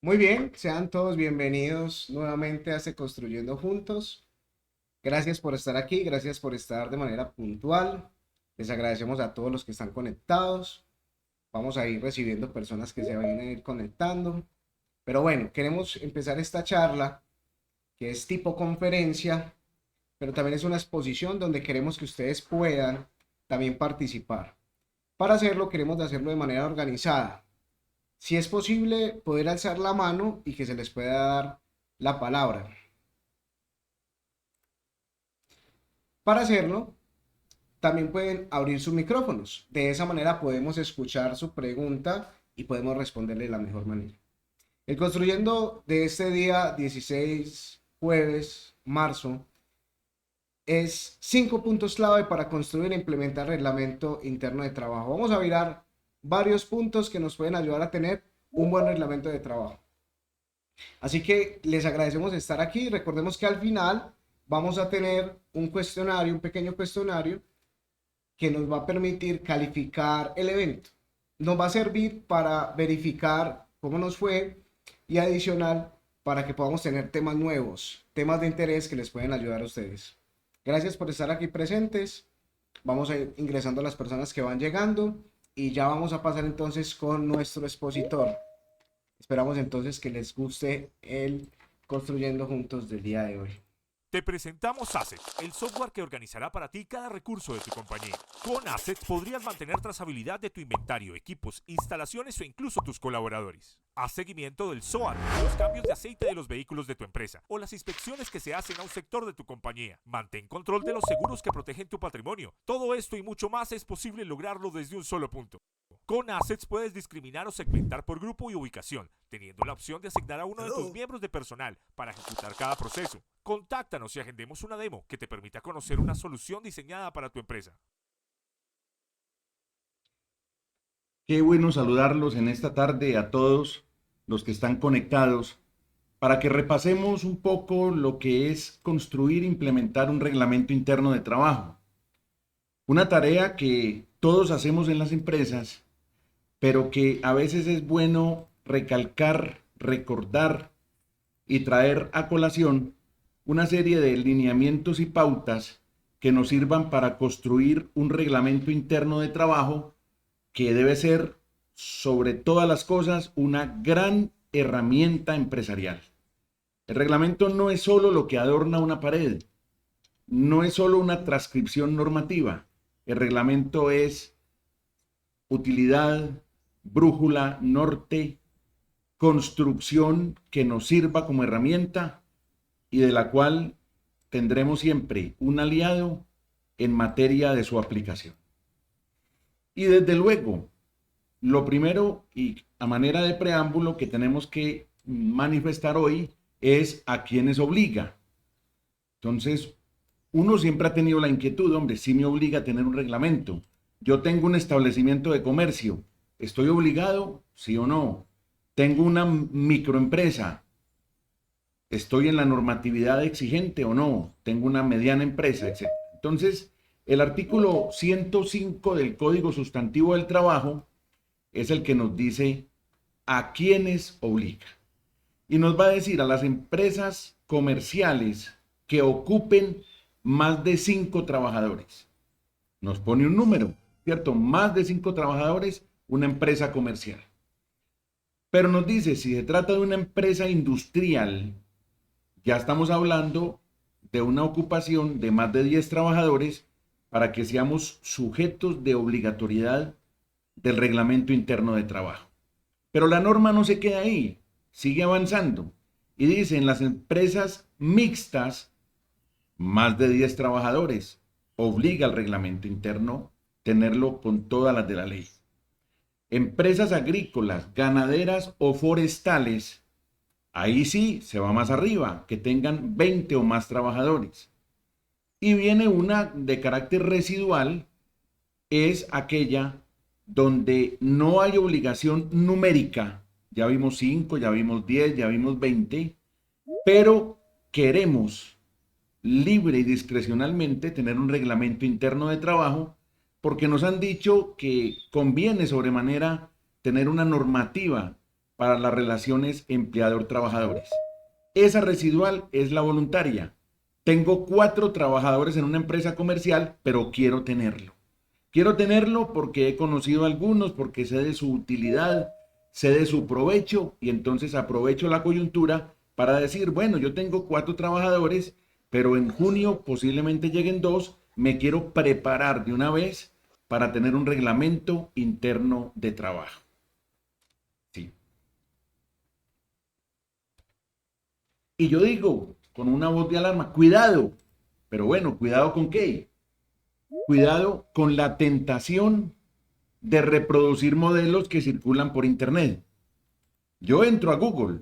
Muy bien, sean todos bienvenidos nuevamente a este Construyendo Juntos. Gracias por estar aquí, gracias por estar de manera puntual. Les agradecemos a todos los que están conectados. Vamos a ir recibiendo personas que se van a ir conectando. Pero bueno, queremos empezar esta charla que es tipo conferencia, pero también es una exposición donde queremos que ustedes puedan también participar. Para hacerlo, queremos hacerlo de manera organizada. Si es posible, poder alzar la mano y que se les pueda dar la palabra. Para hacerlo, también pueden abrir sus micrófonos. De esa manera podemos escuchar su pregunta y podemos responderle de la mejor manera. El construyendo de este día 16, jueves, marzo, es 5 puntos clave para construir e implementar reglamento interno de trabajo. Vamos a mirar varios puntos que nos pueden ayudar a tener un buen reglamento de trabajo. Así que les agradecemos estar aquí. Recordemos que al final vamos a tener un cuestionario, un pequeño cuestionario que nos va a permitir calificar el evento. Nos va a servir para verificar cómo nos fue y adicional para que podamos tener temas nuevos, temas de interés que les pueden ayudar a ustedes. Gracias por estar aquí presentes. Vamos a ir ingresando a las personas que van llegando y ya vamos a pasar entonces con nuestro expositor. Esperamos entonces que les guste el Construyendo Juntos del día de hoy. Te presentamos Asset, el software que organizará para ti cada recurso de tu compañía. Con Asset podrías mantener trazabilidad de tu inventario, equipos, instalaciones o incluso tus colaboradores. Haz seguimiento del SOAT, los cambios de aceite de los vehículos de tu empresa o las inspecciones que se hacen a un sector de tu compañía. Mantén control de los seguros que protegen tu patrimonio. Todo esto y mucho más es posible lograrlo desde un solo punto. Con Assets puedes discriminar o segmentar por grupo y ubicación, teniendo la opción de asignar a uno de tus miembros de personal para ejecutar cada proceso. Contáctanos y agendemos una demo que te permita conocer una solución diseñada para tu empresa. Qué bueno saludarlos en esta tarde a todos los que están conectados para que repasemos un poco lo que es construir e implementar un reglamento interno de trabajo. Una tarea que todos hacemos en las empresas, pero que a veces es bueno recalcar, recordar y traer a colación una serie de lineamientos y pautas que nos sirvan para construir un reglamento interno de trabajo que debe ser, sobre todas las cosas, una gran herramienta empresarial. El reglamento no es solo lo que adorna una pared, no es solo una transcripción normativa. El reglamento es utilidad, brújula, norte, construcción que nos sirva como herramienta y de la cual tendremos siempre un aliado en materia de su aplicación. Y desde luego, lo primero y a manera de preámbulo que tenemos que manifestar hoy es a quienes obliga. Entonces, uno siempre ha tenido la inquietud, hombre, si me obliga a tener un reglamento. Yo tengo un establecimiento de comercio, ¿estoy obligado? ¿Sí o no? Tengo una microempresa, ¿estoy en la normatividad exigente o no? Tengo una mediana empresa, etc. Entonces, el artículo 105 del Código Sustantivo del Trabajo es el que nos dice a quiénes obliga. Y nos va a decir a las empresas comerciales que ocupen más de 5 trabajadores. Nos pone un número, ¿cierto? Más de 5 trabajadores, una empresa comercial. Pero nos dice, si se trata de una empresa industrial, ya estamos hablando de una ocupación de más de 10 trabajadores para que seamos sujetos de obligatoriedad del reglamento interno de trabajo. Pero la norma no se queda ahí, sigue avanzando y dice en las empresas mixtas, más de 10 trabajadores, obliga al reglamento interno tenerlo con todas las de la ley. Empresas agrícolas, ganaderas o forestales, ahí sí se va más arriba, que tengan 20 o más trabajadores. Y viene una de carácter residual, es aquella donde no hay obligación numérica. Ya vimos 5, ya vimos 10, ya vimos 20, pero queremos libre y discrecionalmente tener un reglamento interno de trabajo porque nos han dicho que conviene sobremanera tener una normativa para las relaciones empleador-trabajadores. Esa residual es la voluntaria. Tengo 4 trabajadores en una empresa comercial, pero quiero tenerlo. Quiero tenerlo porque he conocido a algunos, porque sé de su utilidad, sé de su provecho, y entonces aprovecho la coyuntura para decir, bueno, yo tengo 4 trabajadores, pero en junio posiblemente lleguen 2, me quiero preparar de una vez para tener un reglamento interno de trabajo. Sí. Y yo digo, con una voz de alarma, cuidado, pero bueno, ¿cuidado con qué? Cuidado con la tentación de reproducir modelos que circulan por internet. Yo entro a Google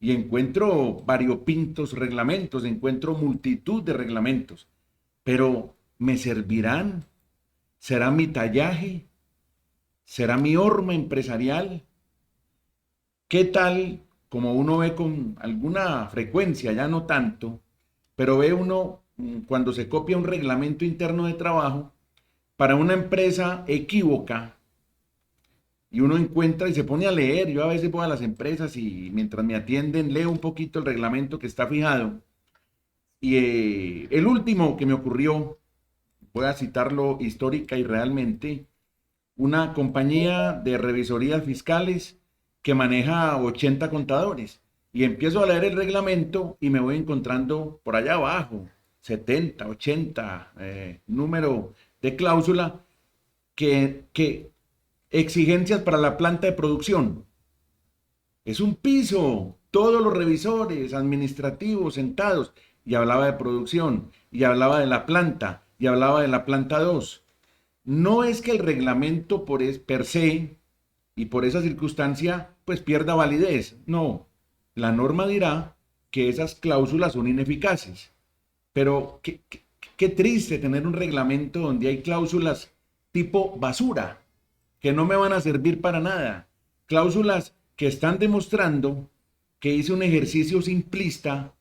y encuentro variopintos reglamentos, encuentro multitud de reglamentos, pero ¿me servirán? ¿Será mi tallaje? ¿Será mi horma empresarial? ¿Qué tal, como uno ve con alguna frecuencia, ya no tanto, pero ve uno cuando se copia un reglamento interno de trabajo para una empresa equívoca y uno encuentra y se pone a leer? Yo a veces voy a las empresas y mientras me atienden leo un poquito el reglamento que está fijado. Y el último que me ocurrió, voy a citarlo histórica y realmente, una compañía de revisorías fiscales que maneja 80 contadores. Y empiezo a leer el reglamento y me voy encontrando por allá abajo 70, 80 número de cláusula que exigencias para la planta de producción. Es un piso, todos los revisores administrativos sentados, y hablaba de producción, y hablaba de la planta, y hablaba de la planta 2. No es que el reglamento per se y por esa circunstancia pues pierda validez, no. La norma dirá que esas cláusulas son ineficaces, pero qué triste tener un reglamento donde hay cláusulas tipo basura, que no me van a servir para nada. Cláusulas que están demostrando que hice un ejercicio simplista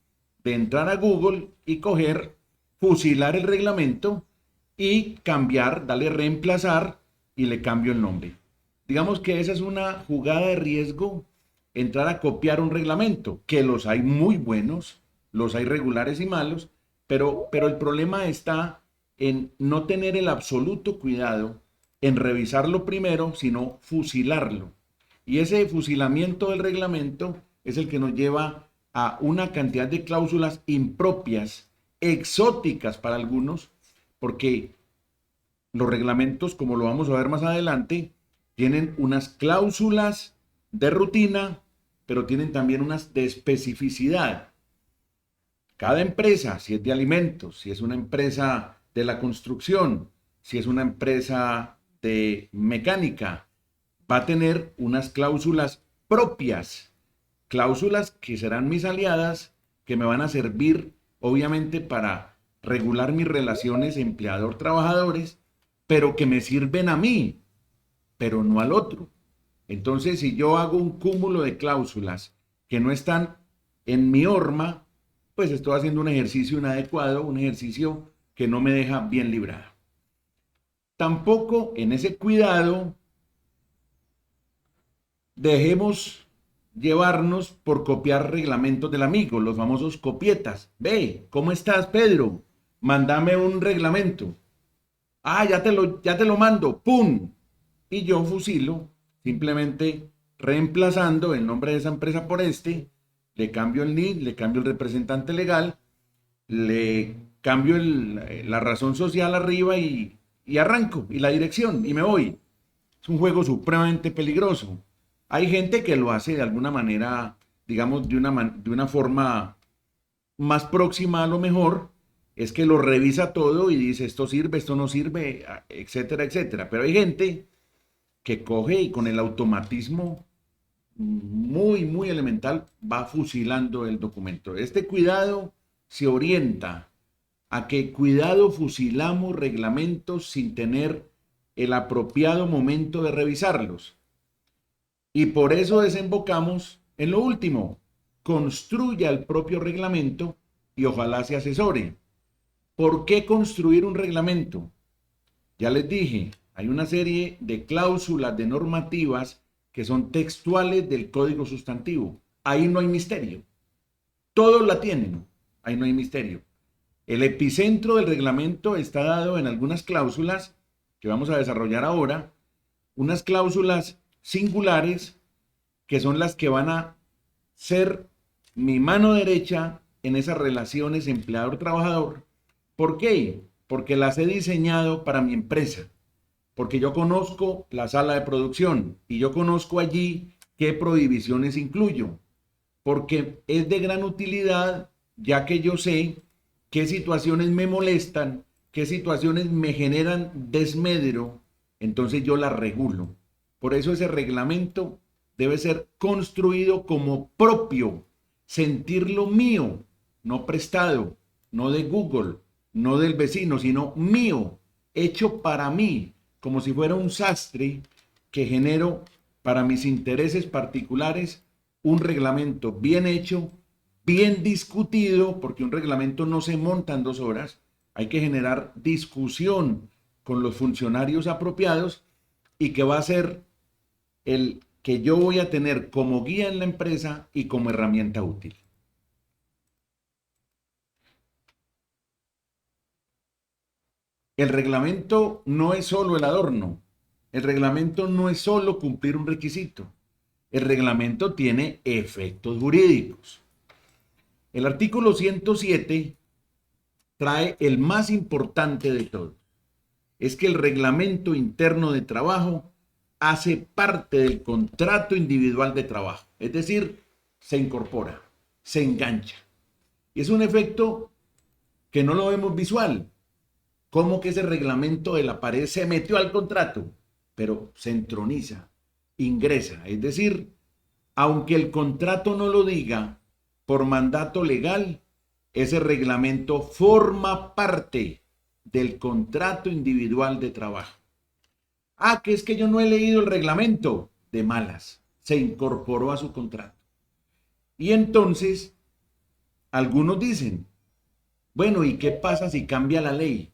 de entrar a Google y coger, fusilar el reglamento y cambiar, darle reemplazar y le cambio el nombre. Digamos que esa es una jugada de riesgo, entrar a copiar un reglamento, que los hay muy buenos, los hay regulares y malos, pero el problema está en no tener el absoluto cuidado en revisarlo primero, sino fusilarlo. Y ese fusilamiento del reglamento es el que nos lleva a una cantidad de cláusulas impropias, exóticas para algunos, porque los reglamentos, como lo vamos a ver más adelante, tienen unas cláusulas de rutina, pero tienen también unas de especificidad. Cada empresa, si es de alimentos, si es una empresa de la construcción, si es una empresa de mecánica, va a tener unas cláusulas propias, cláusulas que serán mis aliadas, que me van a servir obviamente para regular mis relaciones empleador-trabajadores, pero que me sirven a mí, pero no al otro. Entonces, si yo hago un cúmulo de cláusulas que no están en mi horma, pues estoy haciendo un ejercicio inadecuado, un ejercicio que no me deja bien librado. Tampoco en ese cuidado dejemos llevarnos por copiar reglamentos del amigo, los famosos copietas. Ve, ¿cómo estás, Pedro? Mándame un reglamento. Ah, ya te lo mando. ¡Pum! Y yo fusilo, simplemente reemplazando el nombre de esa empresa por este, le cambio el NID, le cambio el representante legal, le cambio la razón social arriba y arranco, y la dirección, y me voy. Es un juego supremamente peligroso. Hay gente que lo hace de alguna manera, digamos, de una forma más próxima a lo mejor, es que lo revisa todo y dice esto sirve, esto no sirve, etcétera, etcétera. Pero hay gente que coge y con el automatismo muy, muy elemental va fusilando el documento. Este cuidado se orienta a que cuidado fusilamos reglamentos sin tener el apropiado momento de revisarlos. Y por eso desembocamos en lo último, construya el propio reglamento y ojalá se asesore. ¿Por qué construir un reglamento? Ya les dije, hay una serie de cláusulas, de normativas que son textuales del código sustantivo. Ahí no hay misterio. Todos la tienen. Ahí no hay misterio. El epicentro del reglamento está dado en algunas cláusulas que vamos a desarrollar ahora, unas cláusulas singulares que son las que van a ser mi mano derecha en esas relaciones empleador-trabajador. ¿Por qué? Porque las he diseñado para mi empresa, porque yo conozco la sala de producción y yo conozco allí qué prohibiciones incluyo, porque es de gran utilidad ya que yo sé qué situaciones me molestan, qué situaciones me generan desmedro, entonces yo las regulo. Por eso ese reglamento debe ser construido como propio, sentirlo mío, no prestado, no de Google, no del vecino, sino mío, hecho para mí, como si fuera un sastre que genero para mis intereses particulares un reglamento bien hecho, bien discutido, porque un reglamento no se monta en 2 horas, hay que generar discusión con los funcionarios apropiados y que va a ser el que yo voy a tener como guía en la empresa y como herramienta útil. El reglamento no es solo el adorno, el reglamento no es solo cumplir un requisito, el reglamento tiene efectos jurídicos. El artículo 107 trae el más importante de todo. Es que el reglamento interno de trabajo hace parte del contrato individual de trabajo. Es decir, se incorpora, se engancha. Y es un efecto que no lo vemos visual. Como que ese reglamento de la pared se metió al contrato, pero se entroniza, ingresa. Es decir, aunque el contrato no lo diga, por mandato legal, ese reglamento forma parte del contrato individual de trabajo. Ah, que es que yo no he leído el reglamento. De malas, se incorporó a su contrato. Y entonces, algunos dicen, bueno, ¿y qué pasa si cambia la ley?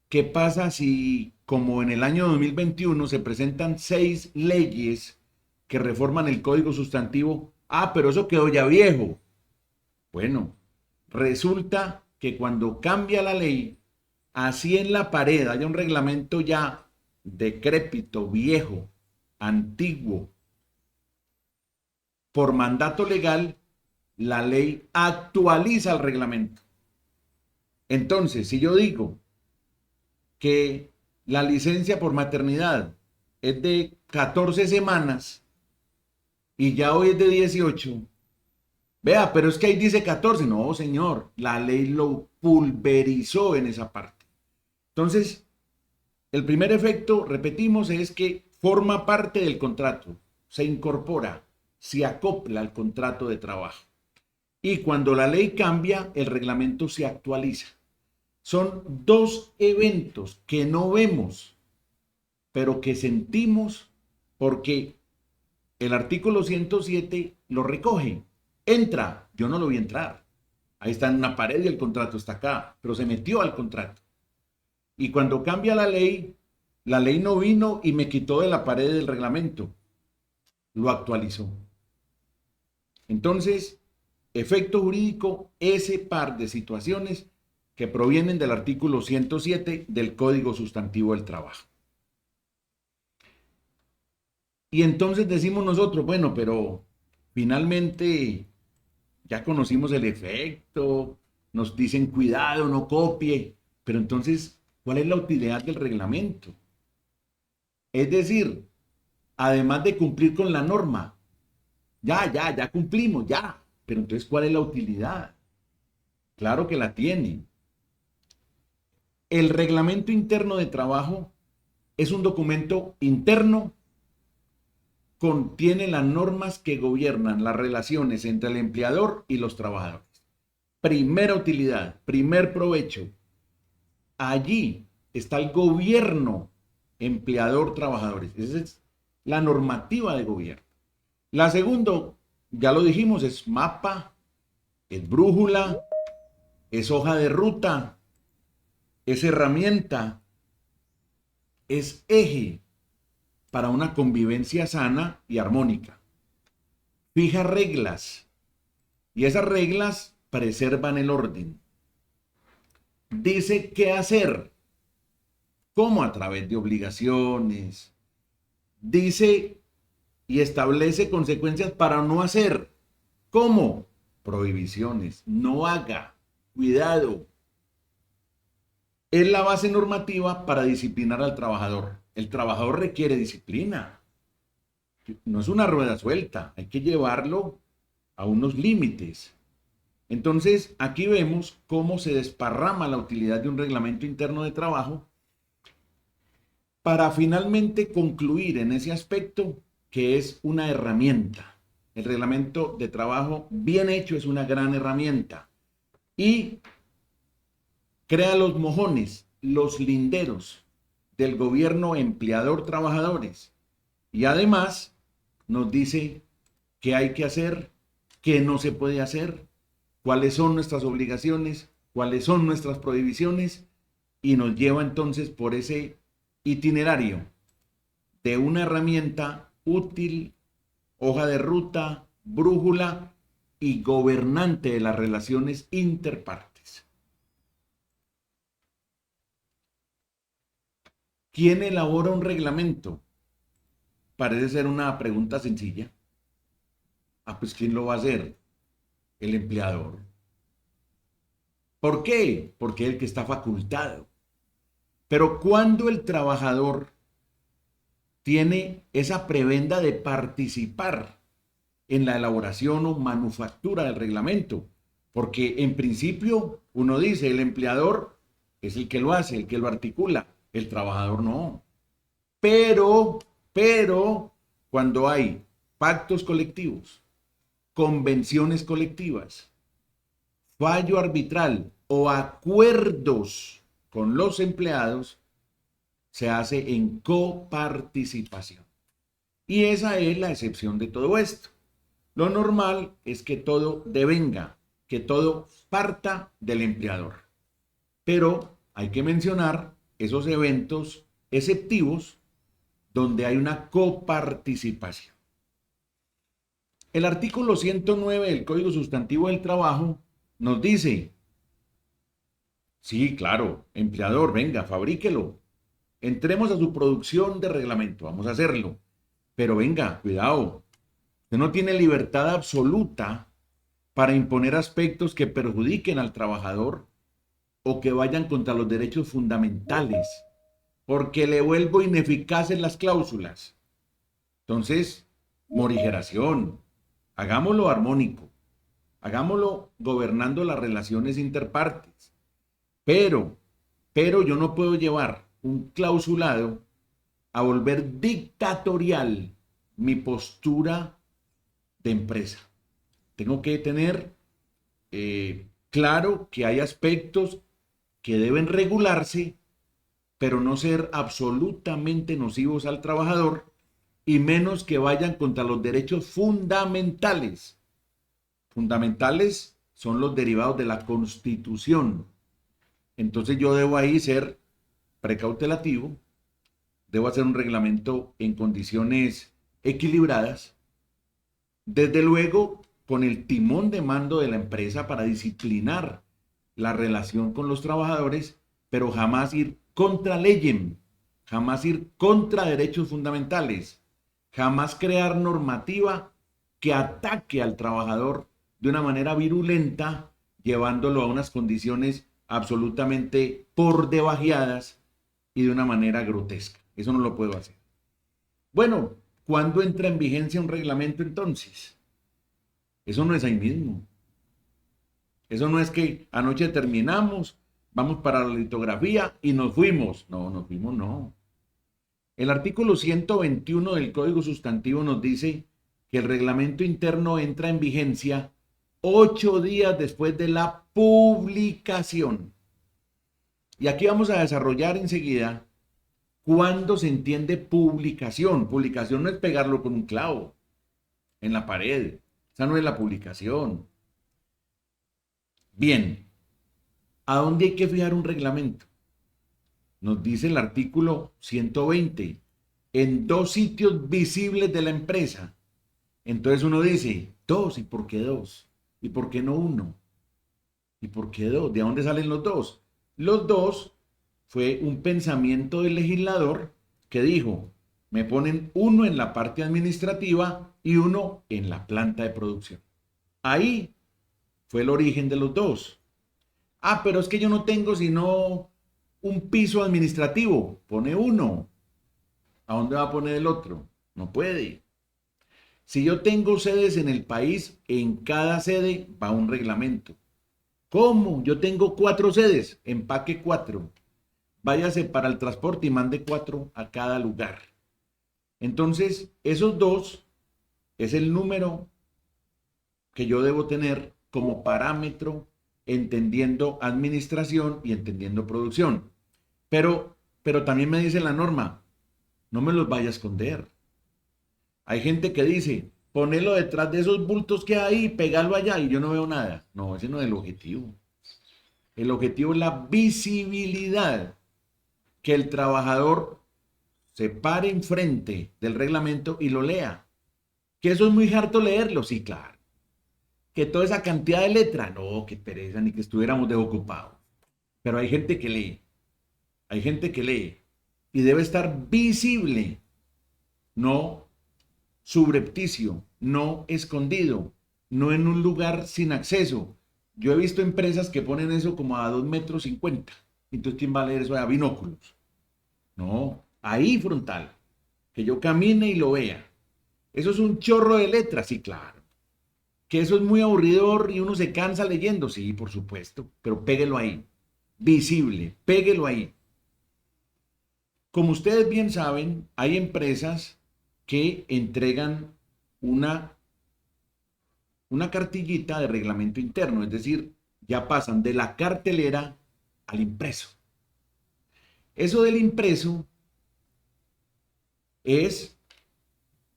¿Qué pasa si, como en el año 2021, se presentan 6 leyes que reforman el código sustantivo? Ah, pero eso quedó ya viejo. Bueno, resulta que cuando cambia la ley, así en la pared haya un reglamento ya decrépito, viejo, antiguo, por mandato legal, la ley actualiza el reglamento. Entonces, si yo digo que la licencia por maternidad es de 14 semanas y ya hoy es de 18, vea, pero es que ahí dice 14. No, señor, la ley lo pulverizó en esa parte. Entonces, el primer efecto, repetimos, es que forma parte del contrato, se incorpora, se acopla al contrato de trabajo. Y cuando la ley cambia, el reglamento se actualiza. Son 2 eventos que no vemos, pero que sentimos porque el artículo 107 lo recoge. Entra, yo no lo vi entrar. Ahí está en una pared y el contrato está acá, pero se metió al contrato. Y cuando cambia la ley no vino y me quitó de la pared del reglamento, lo actualizó. Entonces, efecto jurídico, ese par de situaciones que provienen del artículo 107 del Código Sustantivo del Trabajo. Y entonces decimos nosotros, bueno, pero finalmente ya conocimos el efecto, nos dicen cuidado, no copie, pero entonces, ¿cuál es la utilidad del reglamento? Es decir, además de cumplir con la norma, ya cumplimos, ya, pero entonces, ¿cuál es la utilidad? Claro que la tiene. El reglamento interno de trabajo es un documento interno, contiene las normas que gobiernan las relaciones entre el empleador y los trabajadores. Primera utilidad, primer provecho. Allí está el gobierno empleador-trabajadores. Esa es la normativa de gobierno. La segunda, ya lo dijimos, es mapa, es brújula, es hoja de ruta, es herramienta, es eje. para una convivencia sana y armónica. Fija reglas y esas reglas preservan el orden. Dice qué hacer, cómo a través de obligaciones. Dice y establece consecuencias para no hacer, cómo prohibiciones, no haga, cuidado. Es la base normativa para disciplinar al trabajador. El trabajador requiere disciplina. No es una rueda suelta, hay que llevarlo a unos límites. Entonces, aquí vemos cómo se desparrama la utilidad de un reglamento interno de trabajo para finalmente concluir en ese aspecto que es una herramienta. El reglamento de trabajo bien hecho es una gran herramienta y crea los mojones, los linderos del gobierno empleador-trabajadores y además nos dice qué hay que hacer, qué no se puede hacer, cuáles son nuestras obligaciones, cuáles son nuestras prohibiciones y nos lleva entonces por ese itinerario de una herramienta útil, hoja de ruta, brújula y gobernante de las relaciones interpartes. ¿Quién elabora un reglamento? Parece ser una pregunta sencilla. Pues ¿quién lo va a hacer? El empleador. ¿Por qué? Porque es el que está facultado. Pero cuando el trabajador tiene esa prebenda de participar en la elaboración o manufactura del reglamento, porque en principio uno dice, el empleador es el que lo hace, el que lo articula, el trabajador no. Pero, cuando hay pactos colectivos, convenciones colectivas, fallo arbitral o acuerdos con los empleados, se hace en coparticipación. Y esa es la excepción de todo esto. Lo normal es que todo devenga, que todo parta del empleador. Pero hay que mencionar esos eventos exceptivos donde hay una coparticipación. El artículo 109 del Código Sustantivo del Trabajo nos dice, sí, claro, empleador, venga, fabríquelo. Entremos a su producción de reglamento, vamos a hacerlo. Pero venga, cuidado, usted no tiene libertad absoluta para imponer aspectos que perjudiquen al trabajador o que vayan contra los derechos fundamentales, porque le vuelvo ineficaces las cláusulas. Entonces, morigeración, hagámoslo armónico, hagámoslo gobernando las relaciones interpartes. Pero yo no puedo llevar un clausulado a volver dictatorial mi postura de empresa. Tengo que tener claro que hay aspectos que deben regularse, pero no ser absolutamente nocivos al trabajador y menos que vayan contra los derechos fundamentales. Fundamentales son los derivados de la Constitución. Entonces yo debo ahí ser precautelativo, debo hacer un reglamento en condiciones equilibradas, desde luego con el timón de mando de la empresa para disciplinar la relación con los trabajadores, pero jamás ir contra leyem, jamás ir contra derechos fundamentales, jamás crear normativa que ataque al trabajador de una manera virulenta, llevándolo a unas condiciones absolutamente por debajeadas y de una manera grotesca. Eso no lo puedo hacer. Bueno, ¿cuándo entra en vigencia un reglamento entonces? Eso no es ahí mismo. Eso no es que anoche terminamos, vamos para la litografía y nos fuimos. No, nos fuimos no. El artículo 121 del Código Sustantivo nos dice que el reglamento interno entra en vigencia 8 días después de la publicación. Y aquí vamos a desarrollar enseguida cuándo se entiende publicación. Publicación no es pegarlo con un clavo en la pared. Esa no es la publicación. Bien, ¿a dónde hay que fijar un reglamento? Nos dice el artículo 120. en 2 sitios visibles de la empresa. Entonces uno dice, 2, ¿y por qué 2? ¿Y por qué no 1? ¿Y por qué 2? ¿De dónde salen los 2? Los 2 fue un pensamiento del legislador que dijo, me ponen 1 en la parte administrativa y 1 en la planta de producción. Ahí fue el origen de los 2. Ah, pero es que yo no tengo sino un piso administrativo. Pone 1. ¿A dónde va a poner el otro? No puede. Si yo tengo sedes en el país, en cada sede va un reglamento. ¿Cómo? Yo tengo 4 sedes, empaque 4. Váyase para el transporte y mande 4 a cada lugar. Entonces, esos 2 es el número que yo debo tener como parámetro entendiendo administración y entendiendo producción. Pero también me dice la norma, no me los vaya a esconder. Hay gente que dice, ponelo detrás de esos bultos que hay y pegalo allá y yo no veo nada. No, ese no es el objetivo. El objetivo es la visibilidad, que el trabajador se pare enfrente del reglamento y lo lea. Que eso es muy harto leerlo, sí, claro. Que toda esa cantidad de letra, no, qué pereza, ni que estuviéramos desocupados. Pero hay gente que lee, y debe estar visible, no subrepticio, no escondido, no en un lugar sin acceso. Yo he visto empresas que ponen eso como a 2,50 metros. Entonces, ¿quién va a leer eso a binóculos? No, ahí frontal, que yo camine y lo vea. Eso es un chorro de letras, sí, claro. Que eso es muy aburridor y uno se cansa leyendo, sí, por supuesto, pero péguelo ahí, visible, péguelo ahí. Como ustedes bien saben, hay empresas que entregan una cartillita de reglamento interno, es decir, ya pasan de la cartelera al impreso. Eso del impreso es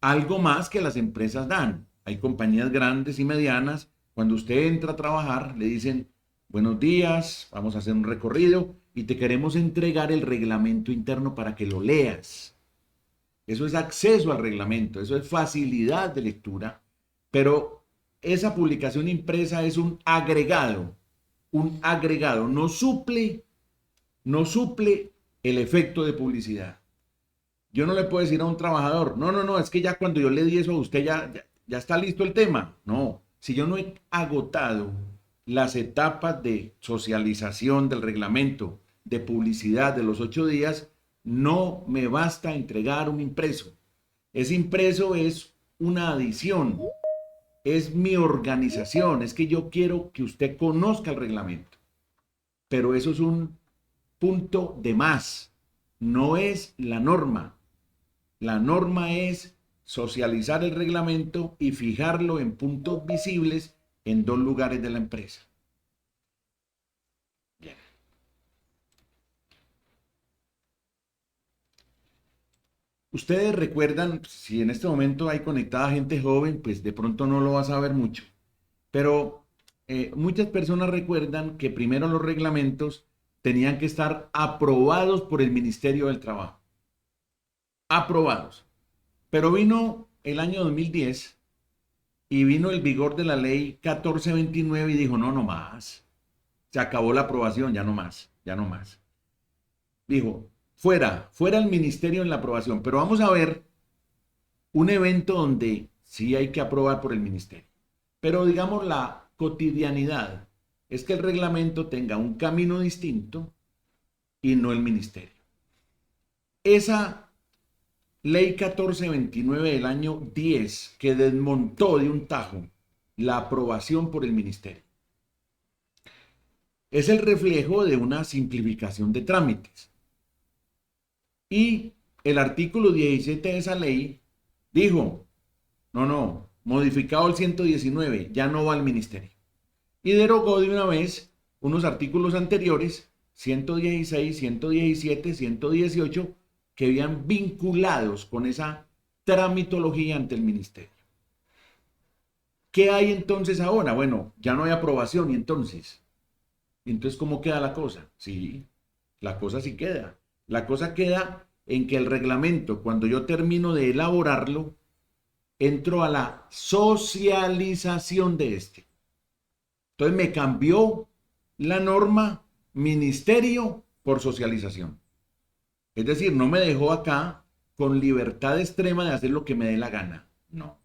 algo más que las empresas dan. Hay compañías grandes y medianas, cuando usted entra a trabajar, le dicen, buenos días, vamos a hacer un recorrido y te queremos entregar el reglamento interno para que lo leas. Eso es acceso al reglamento, eso es facilidad de lectura, pero esa publicación impresa es un agregado, no suple el efecto de publicidad. Yo no le puedo decir a un trabajador, no, es que ya cuando yo le di eso a usted ya está listo el tema. No, si yo no he agotado las etapas de socialización del reglamento, de publicidad de los 8 días, no me basta entregar un impreso. Ese impreso es una adición, es mi organización, es que yo quiero que usted conozca el reglamento. Pero eso es un punto de más, no es la norma. La norma es socializar el reglamento y fijarlo en puntos visibles en 2 lugares de la empresa. Bien. Ustedes recuerdan, si en este momento hay conectada gente joven, pues de pronto no lo va a saber mucho, pero muchas personas recuerdan que primero los reglamentos tenían que estar aprobados por el Ministerio del Trabajo. Aprobados. Pero vino el año 2010 y vino el vigor de la ley 1429 y dijo, no más. Se acabó la aprobación, ya no más. Dijo, fuera el ministerio en la aprobación, pero vamos a ver un evento donde sí hay que aprobar por el ministerio. Pero digamos la cotidianidad es que el reglamento tenga un camino distinto y no el ministerio. Esa Ley 1429 del año 10, que desmontó de un tajo la aprobación por el ministerio, es el reflejo de una simplificación de trámites. Y el artículo 17 de esa ley dijo, no, modificado el 119, ya no va al ministerio. Y derogó de una vez unos artículos anteriores, 116, 117, 118, que habían vinculados con esa tramitología ante el ministerio. ¿Qué hay entonces ahora? Bueno, ya no hay aprobación y entonces ¿cómo queda la cosa? Sí, la cosa sí queda. La cosa queda en que el reglamento, cuando yo termino de elaborarlo, entro a la socialización de este. Entonces me cambió la norma ministerio por socialización. Es decir, no me dejó acá con libertad extrema de hacer lo que me dé la gana. No,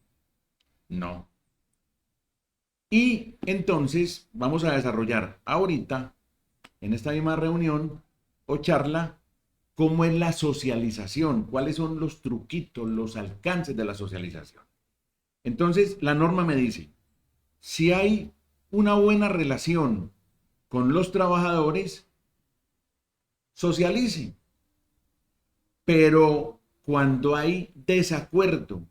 no. Y entonces vamos a desarrollar ahorita, en esta misma reunión o charla, cómo es la socialización, cuáles son los truquitos, los alcances de la socialización. Entonces, la norma me dice, si hay una buena relación con los trabajadores, socialice. Pero cuando hay desacuerdo,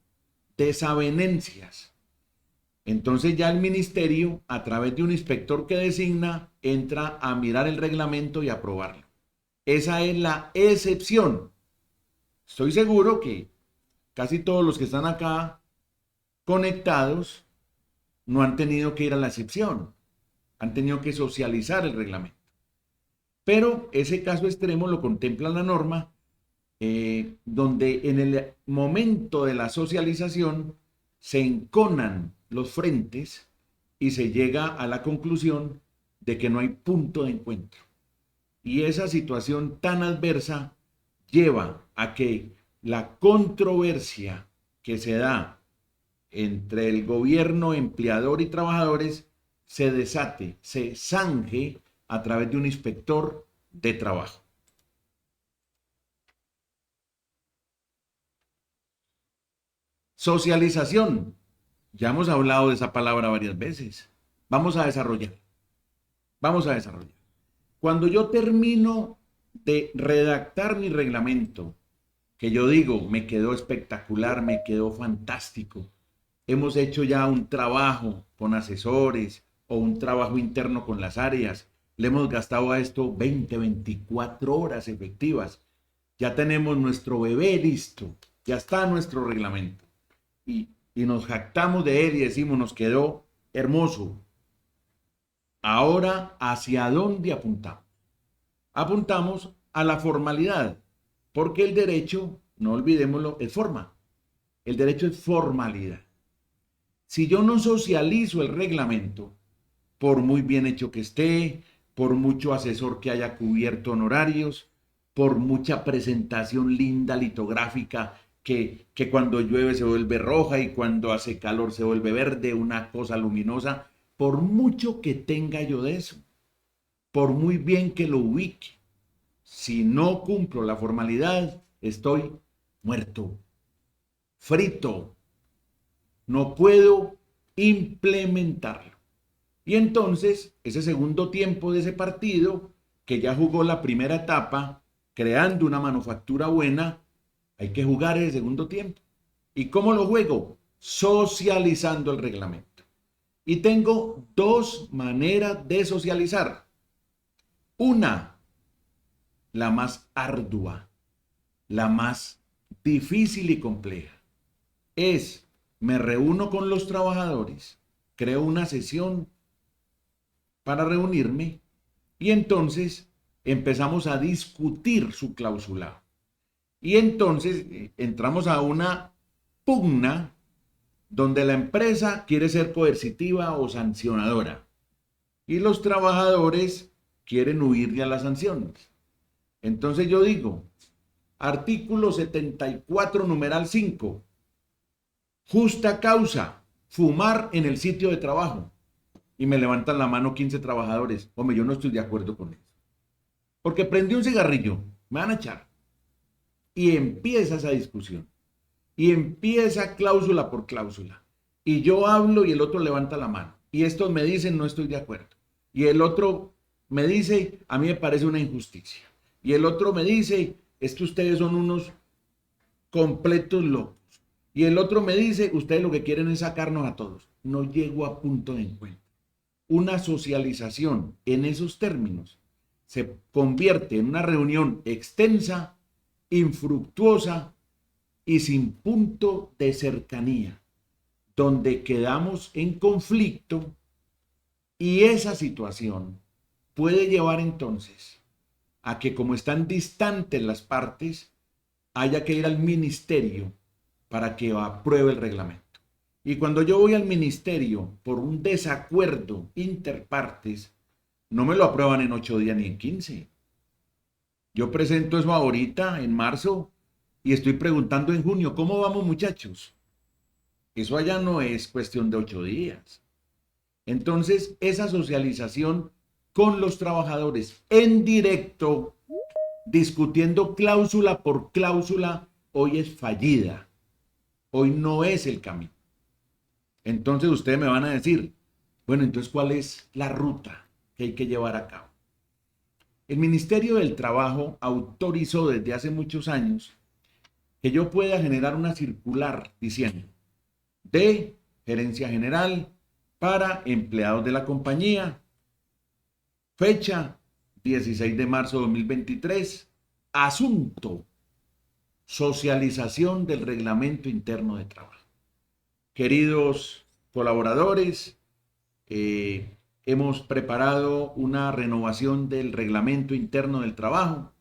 desavenencias, entonces ya el ministerio, a través de un inspector que designa, entra a mirar el reglamento y aprobarlo. Esa es la excepción. Estoy seguro que casi todos los que están acá conectados no han tenido que ir a la excepción, han tenido que socializar el reglamento. Pero ese caso extremo lo contempla la norma, donde en el momento de la socialización se enconan los frentes y se llega a la conclusión de que no hay punto de encuentro. Y esa situación tan adversa lleva a que la controversia que se da entre el gobierno, empleador y trabajadores se desate, se zanje a través de un inspector de trabajo. Socialización. Ya hemos hablado de esa palabra varias veces. Vamos a desarrollar. Vamos a desarrollar. Cuando yo termino de redactar mi reglamento, que yo digo, me quedó espectacular, me quedó fantástico. Hemos hecho ya un trabajo con asesores o un trabajo interno con las áreas. Le hemos gastado a esto 20, 24 horas efectivas. Ya tenemos nuestro bebé listo. Ya está nuestro reglamento. Y nos jactamos de él y decimos, nos quedó hermoso. Ahora, ¿hacia dónde apuntamos? Apuntamos a la formalidad, porque el derecho, no olvidémoslo, es forma. El derecho es formalidad. Si yo no socializo el reglamento, por muy bien hecho que esté, por mucho asesor que haya cubierto honorarios, por mucha presentación linda litográfica que cuando llueve se vuelve roja y cuando hace calor se vuelve verde, una cosa luminosa, por mucho que tenga yo de eso, por muy bien que lo ubique, si no cumplo la formalidad, estoy muerto, frito, no puedo implementarlo. Y entonces, ese segundo tiempo de ese partido, que ya jugó la primera etapa, creando una manufactura buena, hay que jugar ese segundo tiempo. ¿Y cómo lo juego? Socializando el reglamento. Y tengo dos maneras de socializar. Una, la más ardua, la más difícil y compleja, es, me reúno con los trabajadores, creo una sesión para reunirme y entonces empezamos a discutir su clausulado. Y entonces entramos a una pugna donde la empresa quiere ser coercitiva o sancionadora y los trabajadores quieren huirle a las sanciones. Entonces yo digo, artículo 74, numeral 5, justa causa, fumar en el sitio de trabajo. Y me levantan la mano 15 trabajadores. Hombre, yo no estoy de acuerdo con eso. Porque prendí un cigarrillo, me van a echar. Y empieza esa discusión. Y empieza cláusula por cláusula. Y yo hablo y el otro levanta la mano. Y estos me dicen, no estoy de acuerdo. Y el otro me dice, a mí me parece una injusticia. Y el otro me dice, es que ustedes son unos completos locos. Y el otro me dice, ustedes lo que quieren es sacarnos a todos. No llego a punto de encuentro. Una socialización en esos términos se convierte en una reunión extensa, infructuosa y sin punto de cercanía, donde quedamos en conflicto y esa situación puede llevar entonces a que como están distantes las partes, haya que ir al ministerio para que apruebe el reglamento. Y cuando yo voy al ministerio por un desacuerdo interpartes, no me lo aprueban en 8 días ni en 15. Yo presento eso ahorita, en marzo, y estoy preguntando en junio, ¿cómo vamos, muchachos? Eso allá no es cuestión de 8 días. Entonces, esa socialización con los trabajadores en directo, discutiendo cláusula por cláusula, hoy es fallida. Hoy no es el camino. Entonces ustedes me van a decir, bueno, entonces, ¿cuál es la ruta que hay que llevar a cabo? El Ministerio del Trabajo autorizó desde hace muchos años que yo pueda generar una circular diciendo de gerencia general para empleados de la compañía, fecha 16 de marzo de 2023, asunto, socialización del reglamento interno de trabajo. Queridos colaboradores, hemos preparado una renovación del reglamento interno del trabajo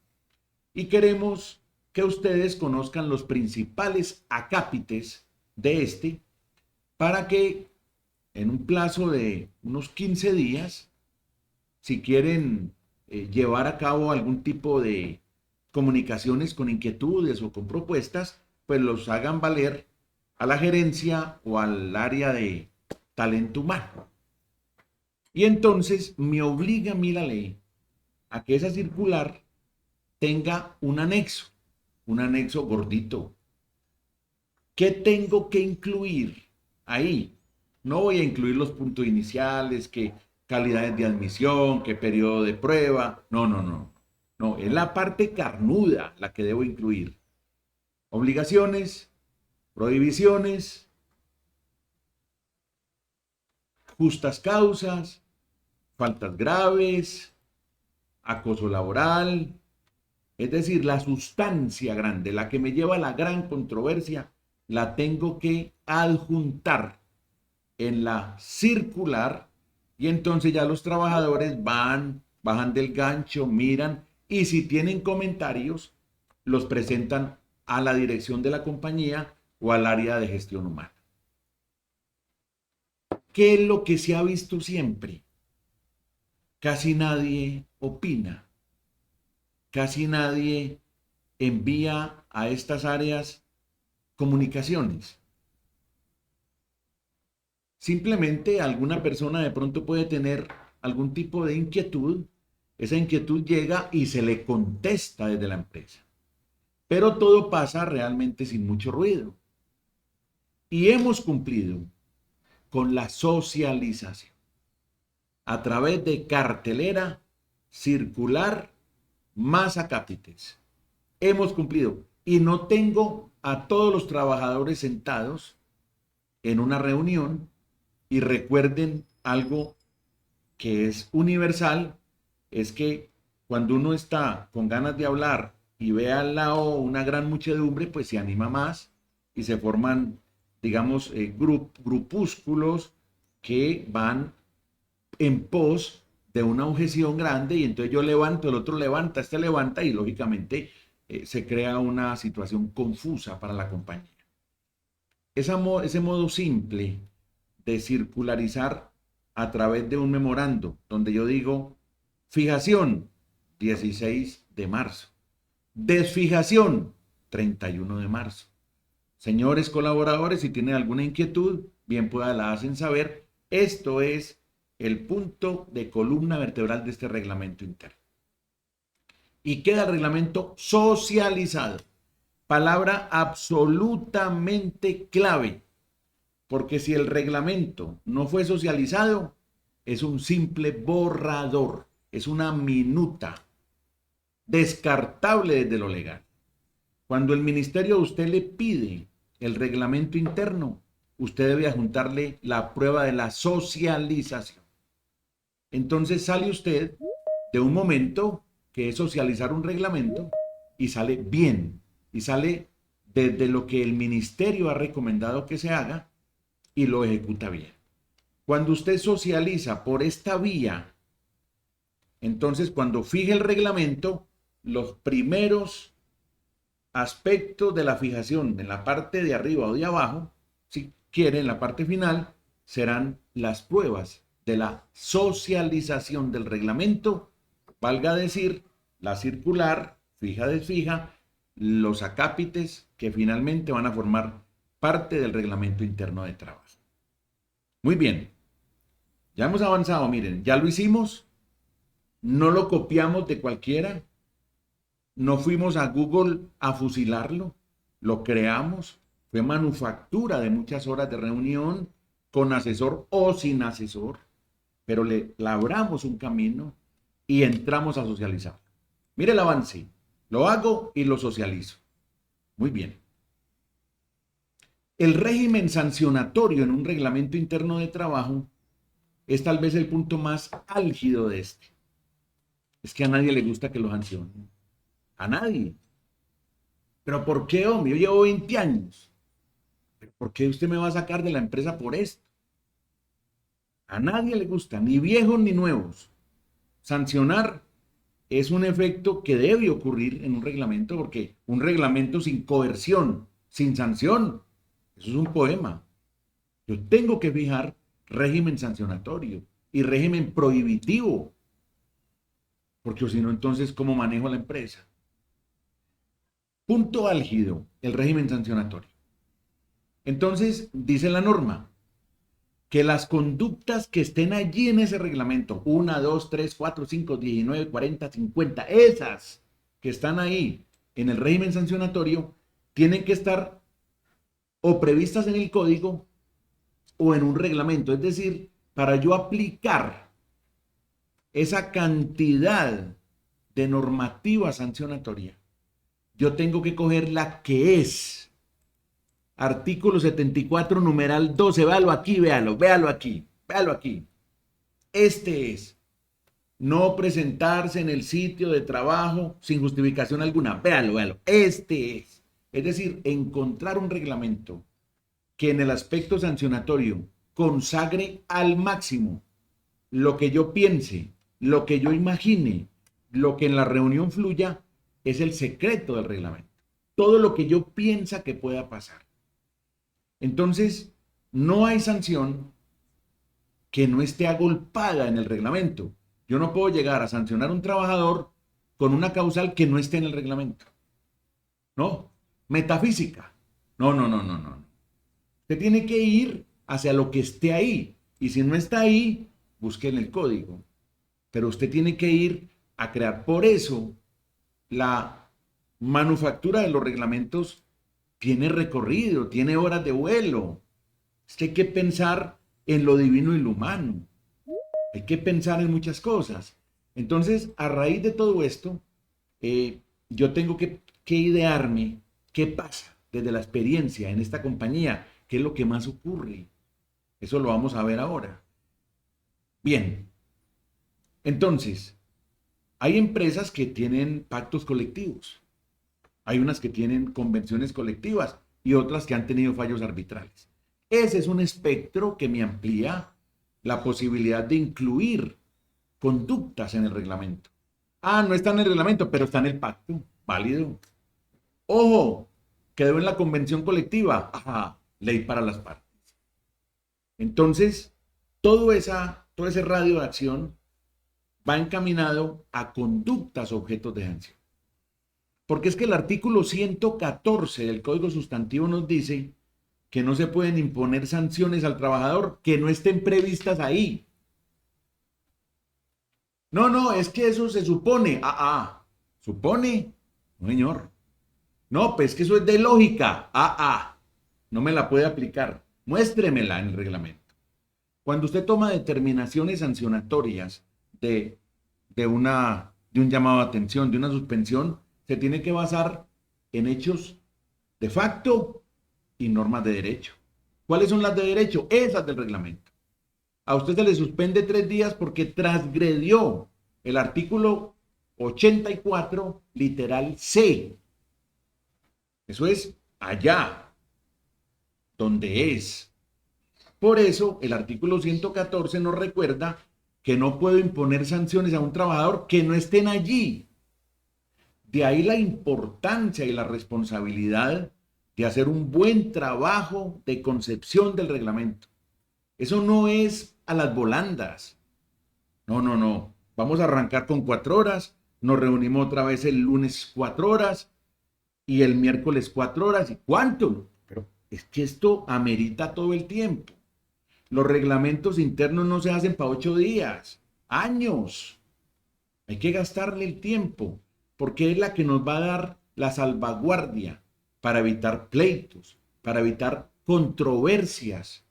y queremos que ustedes conozcan los principales acápites de este para que en un plazo de unos 15 días, si quieren llevar a cabo algún tipo de comunicaciones con inquietudes o con propuestas, pues los hagan valer a la gerencia o al área de talento humano. Y entonces me obliga a mí la ley a que esa circular tenga un anexo gordito. ¿Qué tengo que incluir ahí? No voy a incluir los puntos iniciales, que calidades de admisión, que periodo de prueba. No, es la parte carnuda la que debo incluir. Obligaciones, prohibiciones, justas causas, faltas graves, acoso laboral, es decir, la sustancia grande, la que me lleva a la gran controversia, la tengo que adjuntar en la circular y entonces ya los trabajadores bajan del gancho, miran y si tienen comentarios, los presentan a la dirección de la compañía o al área de gestión humana. ¿Qué es lo que se ha visto siempre? Casi nadie opina, casi nadie envía a estas áreas comunicaciones. Simplemente alguna persona de pronto puede tener algún tipo de inquietud, esa inquietud llega y se le contesta desde la empresa. Pero todo pasa realmente sin mucho ruido. Y hemos cumplido con la socialización a través de cartelera, circular, más acápites. Hemos cumplido y no tengo a todos los trabajadores sentados en una reunión y recuerden algo que es universal, es que cuando uno está con ganas de hablar y ve al lado una gran muchedumbre, pues se anima más y se forman, digamos, grupúsculos que van en pos de una objeción grande y entonces yo levanto, el otro levanta, este levanta y lógicamente se crea una situación confusa para la compañía. Ese modo simple de circularizar a través de un memorando donde yo digo fijación 16 de marzo, desfijación 31 de marzo. Señores colaboradores, si tienen alguna inquietud, bien pueda la hacen saber. Esto es el punto de columna vertebral de este reglamento interno. Y queda el reglamento socializado. Palabra absolutamente clave. Porque si el reglamento no fue socializado, es un simple borrador, es una minuta, descartable desde lo legal. Cuando el ministerio a usted le pide el reglamento interno, usted debe adjuntarle la prueba de la socialización. Entonces sale usted de un momento que es socializar un reglamento y sale bien, y sale desde lo que el ministerio ha recomendado que se haga, y lo ejecuta bien. Cuando usted socializa por esta vía, entonces cuando fije el reglamento, los primeros aspectos de la fijación en la parte de arriba o de abajo, si quiere, en la parte final, serán las pruebas de la socialización del reglamento, valga decir, la circular, fija, desfija, los acápites que finalmente van a formar parte del reglamento interno de trabajo. Muy bien, ya hemos avanzado, miren, ya lo hicimos, no lo copiamos de cualquiera, no fuimos a Google a fusilarlo, lo creamos, fue manufactura de muchas horas de reunión, con asesor o sin asesor, pero le labramos un camino y entramos a socializar. Mire el avance, lo hago y lo socializo. Muy bien. El régimen sancionatorio en un reglamento interno de trabajo es tal vez el punto más álgido de este. Es que a nadie le gusta que lo sancionen. A nadie. ¿Pero por qué, hombre? Yo llevo 20 años. ¿Pero por qué usted me va a sacar de la empresa por esto? A nadie le gusta, ni viejos ni nuevos. Sancionar es un efecto que debe ocurrir en un reglamento, porque un reglamento sin coerción, sin sanción, eso es un poema. Yo tengo que fijar régimen sancionatorio y régimen prohibitivo, porque si no, entonces, ¿cómo manejo la empresa? Punto álgido, el régimen sancionatorio. Entonces, dice la norma, que las conductas que estén allí en ese reglamento, 1, 2, 3, 4, 5, 19, 40, 50, esas que están ahí en el régimen sancionatorio, tienen que estar o previstas en el código o en un reglamento. Es decir, para yo aplicar esa cantidad de normativa sancionatoria, yo tengo que coger la que es. Artículo 74, numeral 12, véalo aquí, véalo aquí. Este es, no presentarse en el sitio de trabajo sin justificación alguna, véalo. Este es. Es decir, encontrar un reglamento que en el aspecto sancionatorio consagre al máximo lo que yo piense, lo que yo imagine, lo que en la reunión fluya, es el secreto del reglamento. Todo lo que yo piensa que pueda pasar. Entonces, no hay sanción que no esté agolpada en el reglamento. Yo no puedo llegar a sancionar a un trabajador con una causal que no esté en el reglamento. No, metafísica. No. Usted tiene que ir hacia lo que esté ahí. Y si no está ahí, busque en el código. Pero usted tiene que ir a crear. Por eso, la manufactura de los reglamentos tiene recorrido, tiene horas de vuelo. Es que hay que pensar en lo divino y lo humano. Hay que pensar en muchas cosas. Entonces, a raíz de todo esto, yo tengo que idearme qué pasa desde la experiencia en esta compañía, qué es lo que más ocurre. Eso lo vamos a ver ahora. Bien. Entonces, hay empresas que tienen pactos colectivos. Hay unas que tienen convenciones colectivas y otras que han tenido fallos arbitrales. Ese es un espectro que me amplía la posibilidad de incluir conductas en el reglamento. No está en el reglamento, pero está en el pacto. Válido. Ojo, quedó en la convención colectiva. Ley para las partes. Entonces, todo ese radio de acción va encaminado a conductas objetos de sanción. Porque es que el artículo 114 del Código Sustantivo nos dice que no se pueden imponer sanciones al trabajador que no estén previstas ahí. No, es que eso se supone. ¿Supone? No, señor. No, pues que eso es de lógica. No me la puede aplicar. Muéstremela en el reglamento. Cuando usted toma determinaciones sancionatorias de un llamado de atención, de una suspensión, se tiene que basar en hechos de facto y normas de derecho. ¿Cuáles son las de derecho? Esas del reglamento. A usted se le suspende 3 días porque transgredió el artículo 84, literal C. Eso es allá, donde es. Por eso, el artículo 114 nos recuerda que no puedo imponer sanciones a un trabajador que no estén allí. De ahí la importancia y la responsabilidad de hacer un buen trabajo de concepción del reglamento. Eso no es a las volandas. No, no, no. Vamos a arrancar con 4 horas, nos reunimos otra vez el lunes 4 horas y el miércoles 4 horas. ¿Y cuánto? Pero es que esto amerita todo el tiempo. Los reglamentos internos no se hacen para 8 días, años. Hay que gastarle el tiempo, porque es la que nos va a dar la salvaguardia para evitar pleitos, para evitar controversias,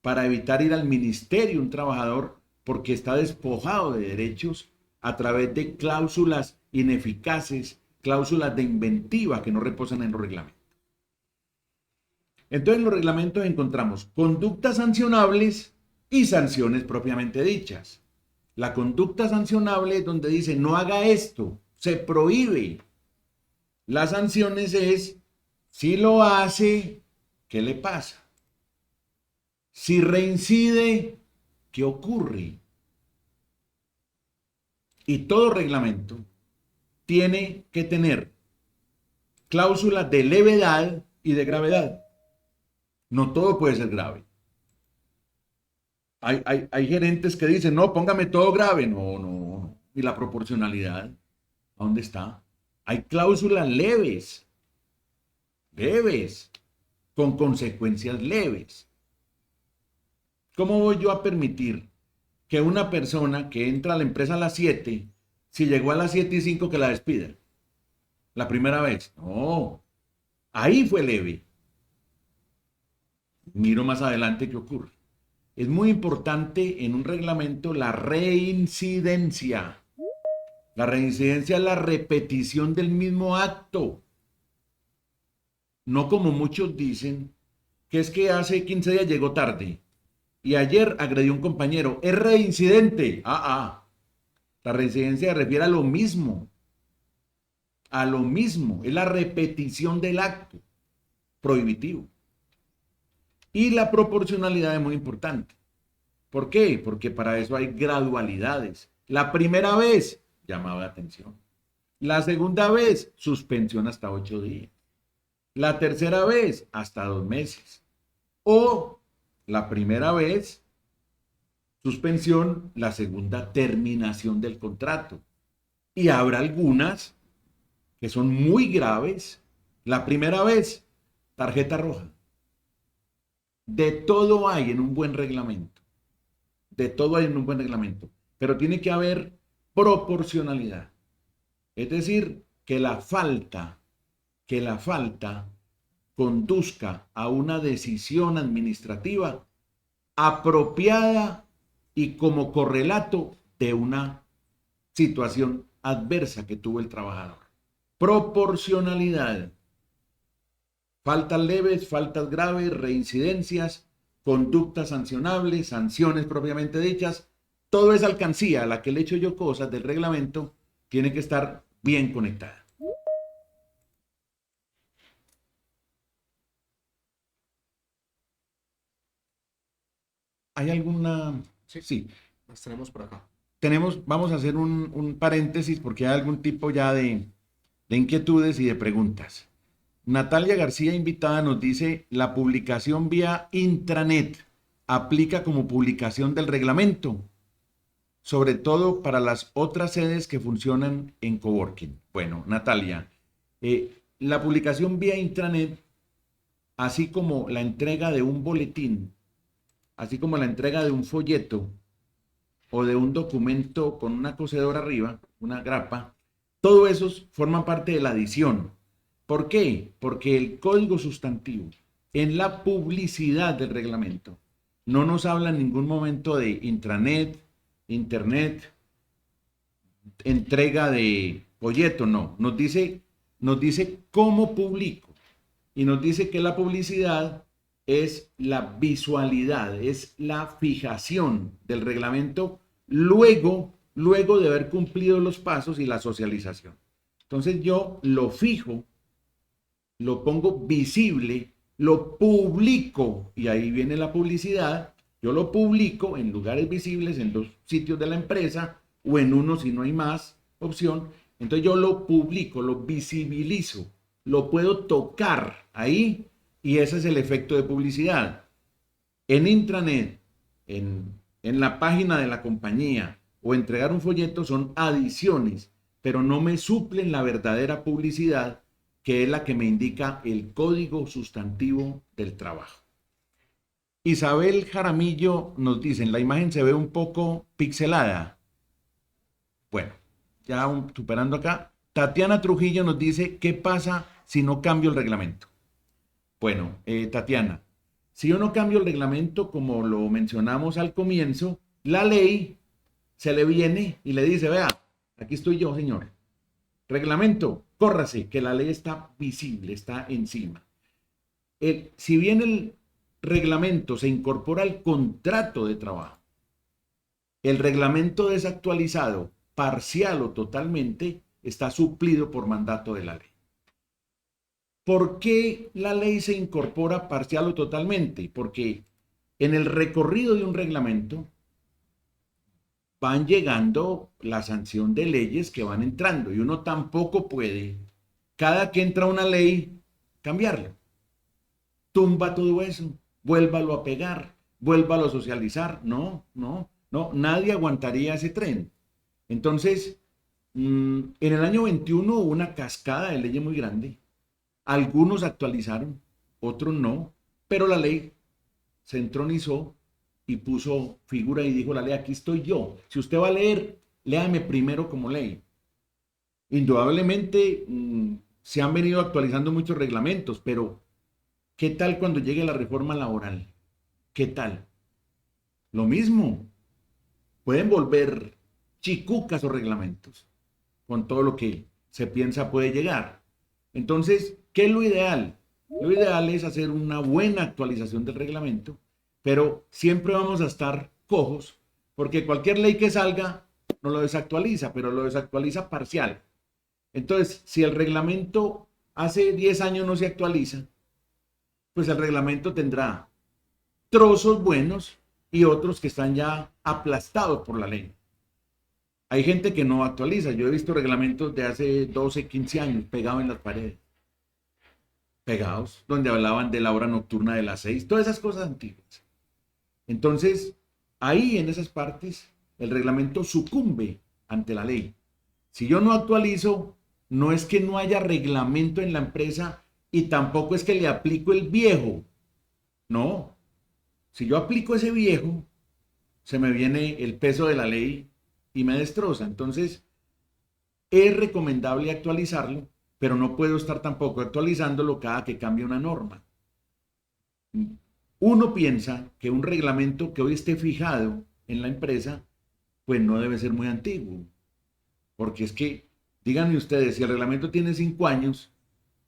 para evitar ir al ministerio un trabajador porque está despojado de derechos a través de cláusulas ineficaces, cláusulas de inventiva que no reposan en los reglamentos. Entonces en los reglamentos encontramos conductas sancionables y sanciones propiamente dichas. La conducta sancionable es donde dice no haga esto, se prohíbe. Las sanciones es si lo hace, ¿qué le pasa? Si reincide, ¿qué ocurre? Y todo reglamento tiene que tener cláusulas de levedad y de gravedad. No todo puede ser grave. Hay gerentes que dicen, no, póngame todo grave. No, no. ¿Y la proporcionalidad? ¿A dónde está? Hay cláusulas leves, con consecuencias leves. ¿Cómo voy yo a permitir que una persona que entra a la empresa a las 7, si llegó a las 7:05 que la despida? La primera vez. No, ahí fue leve. Miro más adelante qué ocurre. Es muy importante en un reglamento la reincidencia. La reincidencia es la repetición del mismo acto. No como muchos dicen, que es que hace 15 días llegó tarde y ayer agredió a un compañero. Es reincidente. La reincidencia se refiere a lo mismo. A lo mismo. Es la repetición del acto prohibitivo. Y la proporcionalidad es muy importante. ¿Por qué? Porque para eso hay gradualidades. La primera vez, llamado de atención. La segunda vez, suspensión hasta 8 días. La tercera vez, hasta 2 meses. O la primera vez, suspensión, la segunda, terminación del contrato. Y habrá algunas que son muy graves. La primera vez, tarjeta roja. De todo hay en un buen reglamento. De todo hay en un buen reglamento. Pero tiene que haber proporcionalidad. Es decir, que la falta conduzca a una decisión administrativa apropiada y como correlato de una situación adversa que tuvo el trabajador. Proporcionalidad. Faltas leves, faltas graves, reincidencias, conductas sancionables, sanciones propiamente dichas. Toda esa alcancía a la que le echo yo cosas del reglamento tiene que estar bien conectada. ¿Hay alguna? Sí. Las tenemos por acá. Vamos a hacer un paréntesis porque hay algún tipo ya de inquietudes y de preguntas. Natalia García, invitada, nos dice, la publicación vía intranet aplica como publicación del reglamento, sobre todo para las otras sedes que funcionan en coworking. Bueno, Natalia, la publicación vía intranet, así como la entrega de un boletín, así como la entrega de un folleto o de un documento con una cosedora arriba, una grapa, todo eso forma parte de la adición. ¿Por qué? Porque el código sustantivo en la publicidad del reglamento no nos habla en ningún momento de intranet, internet, entrega de folleto, no. Nos dice cómo publico y nos dice que la publicidad es la visualidad, es la fijación del reglamento luego de haber cumplido los pasos y la socialización. Entonces yo lo fijo, lo pongo visible, lo publico y ahí viene la publicidad. Yo lo publico en lugares visibles, en los sitios de la empresa o en uno si no hay más opción, Entonces yo lo publico, lo visibilizo, lo puedo tocar ahí y ese es el efecto de publicidad. En intranet, en la página de la compañía o entregar un folleto son adiciones, pero no me suplen la verdadera publicidad, que es la que me indica el código sustantivo del trabajo. Isabel Jaramillo nos dice, la imagen se ve un poco pixelada. Bueno, ya superando acá. Tatiana Trujillo nos dice, ¿qué pasa si no cambio el reglamento? Bueno, Tatiana, si yo no cambio el reglamento, como lo mencionamos al comienzo, la ley se le viene y le dice, vea, aquí estoy yo, señor. Reglamento, córrase, que la ley está visible, está encima. Si bien el reglamento se incorpora al contrato de trabajo, el reglamento desactualizado, parcial o totalmente, está suplido por mandato de la ley. ¿Por qué la ley se incorpora parcial o totalmente? Porque en el recorrido de un reglamento van llegando la sanción de leyes que van entrando y uno tampoco puede, cada que entra una ley, cambiarlo. Tumba todo eso, vuélvalo a pegar, vuélvalo a socializar. No, nadie aguantaría ese tren. Entonces, en el año 21 hubo una cascada de leyes muy grande. Algunos actualizaron, otros no, pero la ley se entronizó y puso figura y dijo la ley, aquí estoy yo. Si usted va a leer, léame primero como ley. Indudablemente se han venido actualizando muchos reglamentos, pero ¿qué tal cuando llegue la reforma laboral? ¿Qué tal? Lo mismo. Pueden volver chicucas o reglamentos con todo lo que se piensa puede llegar. Entonces, ¿qué es lo ideal? Lo ideal es hacer una buena actualización del reglamento, pero siempre vamos a estar cojos, porque cualquier ley que salga no lo desactualiza, pero lo desactualiza parcial. Entonces, si el reglamento hace 10 años no se actualiza, pues el reglamento tendrá trozos buenos y otros que están ya aplastados por la ley. Hay gente que no actualiza. Yo he visto reglamentos de hace 12, 15 años pegados en las paredes. Pegados, donde hablaban de la hora nocturna de las 6, todas esas cosas antiguas. Entonces, ahí en esas partes, el reglamento sucumbe ante la ley. Si yo no actualizo, no es que no haya reglamento en la empresa y tampoco es que le aplico el viejo. No. Si yo aplico ese viejo, se me viene el peso de la ley y me destroza. Entonces, es recomendable actualizarlo, pero no puedo estar tampoco actualizándolo cada que cambie una norma. Uno piensa que un reglamento que hoy esté fijado en la empresa, pues no debe ser muy antiguo. Porque es que, díganme ustedes, si el reglamento tiene 5 años,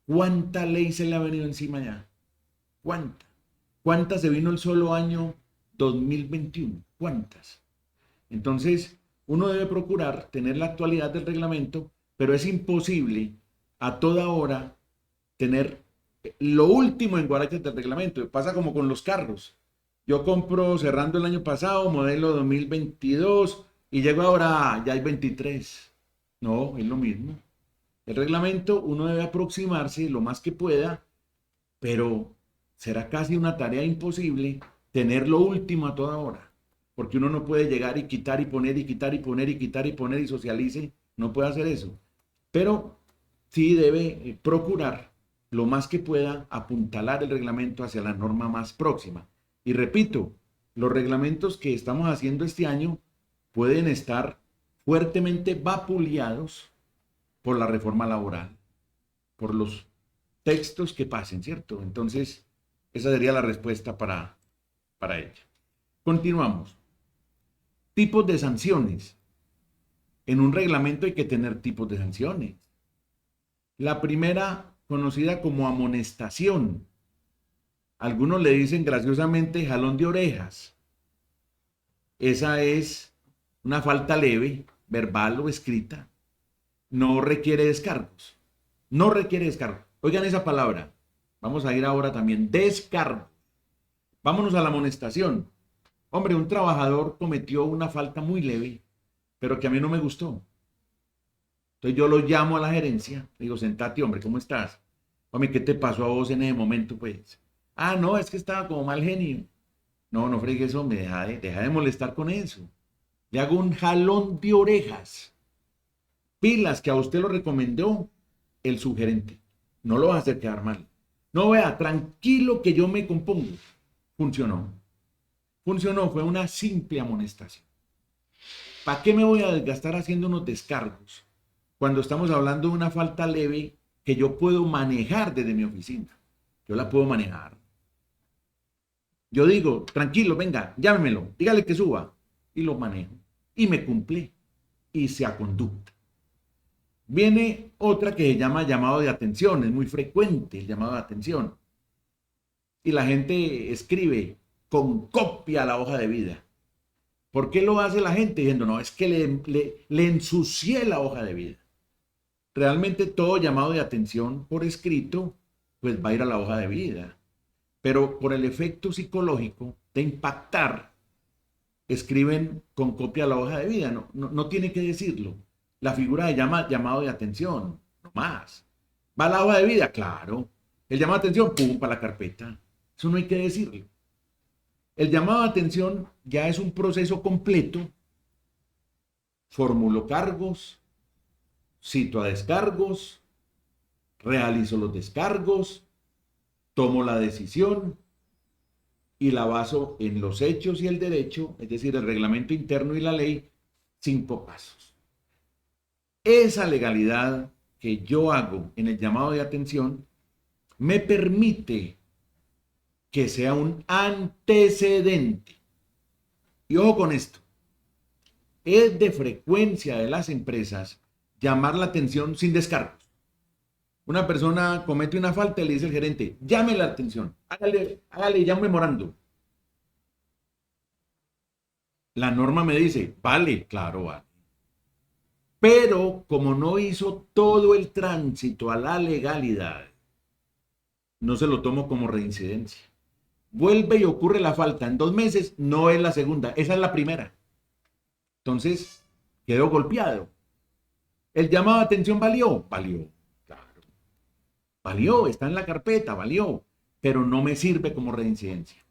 ¿cuánta ley se le ha venido encima ya? ¿Cuánta? ¿Cuántas se vino el solo año 2021? ¿Cuántas? Entonces, uno debe procurar tener la actualidad del reglamento, pero es imposible a toda hora tener lo último en guaraches del reglamento. Pasa como con los carros. Yo compro cerrando el año pasado, modelo 2022, y llego ahora, ya hay 23. No, es lo mismo. El reglamento uno debe aproximarse lo más que pueda, pero será casi una tarea imposible tener lo último a toda hora, porque uno no puede llegar y quitar y poner y quitar y poner y quitar y poner y socialice, no puede hacer eso, pero sí debe procurar lo más que pueda apuntalar el reglamento hacia la norma más próxima. Y repito, los reglamentos que estamos haciendo este año pueden estar fuertemente vapuleados por la reforma laboral, por los textos que pasen, ¿cierto? Entonces, esa sería la respuesta para ella. Continuamos. Tipos de sanciones. En un reglamento hay que tener tipos de sanciones. La primera, conocida como amonestación. Algunos le dicen graciosamente jalón de orejas. Esa es una falta leve, verbal o escrita. No requiere descargos. No requiere descargos. Oigan esa palabra. Vamos a ir ahora también. Descargo. Vámonos a la amonestación. Hombre, un trabajador cometió una falta muy leve, pero que a mí no me gustó. Entonces yo lo llamo a la gerencia, digo, sentate, hombre, ¿cómo estás? Hombre, ¿qué te pasó a vos en ese momento, pues? Ah, no, es que estaba como mal genio. No, no fregues, hombre, deja de molestar con eso. Le hago un jalón de orejas. Pilas que a usted lo recomendó el sugerente. No lo vas a hacer quedar mal. No, vea, tranquilo que yo me compongo. Funcionó. Funcionó, fue una simple amonestación. ¿Para qué me voy a desgastar haciendo unos descargos cuando estamos hablando de una falta leve que yo puedo manejar desde mi oficina? Yo la puedo manejar. Yo digo, tranquilo, venga, llámemelo, dígale que suba. Y lo manejo. Y me cumplí. Y se a conducta. Viene otra que se llama llamado de atención. Es muy frecuente el llamado de atención. Y la gente escribe con copia la hoja de vida. ¿Por qué lo hace la gente? Diciendo, no, es que le ensucié la hoja de vida. Realmente todo llamado de atención por escrito, pues va a ir a la hoja de vida. Pero por el efecto psicológico de impactar, escriben con copia la hoja de vida. No tiene que decirlo. La figura de llamado de atención, no más. ¿Va a la hoja de vida? Claro. El llamado de atención, pum, para la carpeta. Eso no hay que decirlo. El llamado de atención ya es un proceso completo. Formulo cargos, cito a descargos, realizo los descargos, tomo la decisión y la baso en los hechos y el derecho, es decir, el reglamento interno y la ley, 5 pasos. Esa legalidad que yo hago en el llamado de atención me permite que sea un antecedente. Y ojo con esto, es de frecuencia de las empresas llamar la atención sin descargos. Una persona comete una falta y le dice al gerente, llame la atención, hágale ya un memorando. La norma me dice, vale, claro, vale. Pero como no hizo todo el tránsito a la legalidad, no se lo tomo como reincidencia. Vuelve y ocurre la falta en 2 meses, no es la segunda, esa es la primera. Entonces, quedó golpeado. ¿El llamado de atención valió? Valió, claro. Valió, está en la carpeta, valió, pero no me sirve como reincidencia.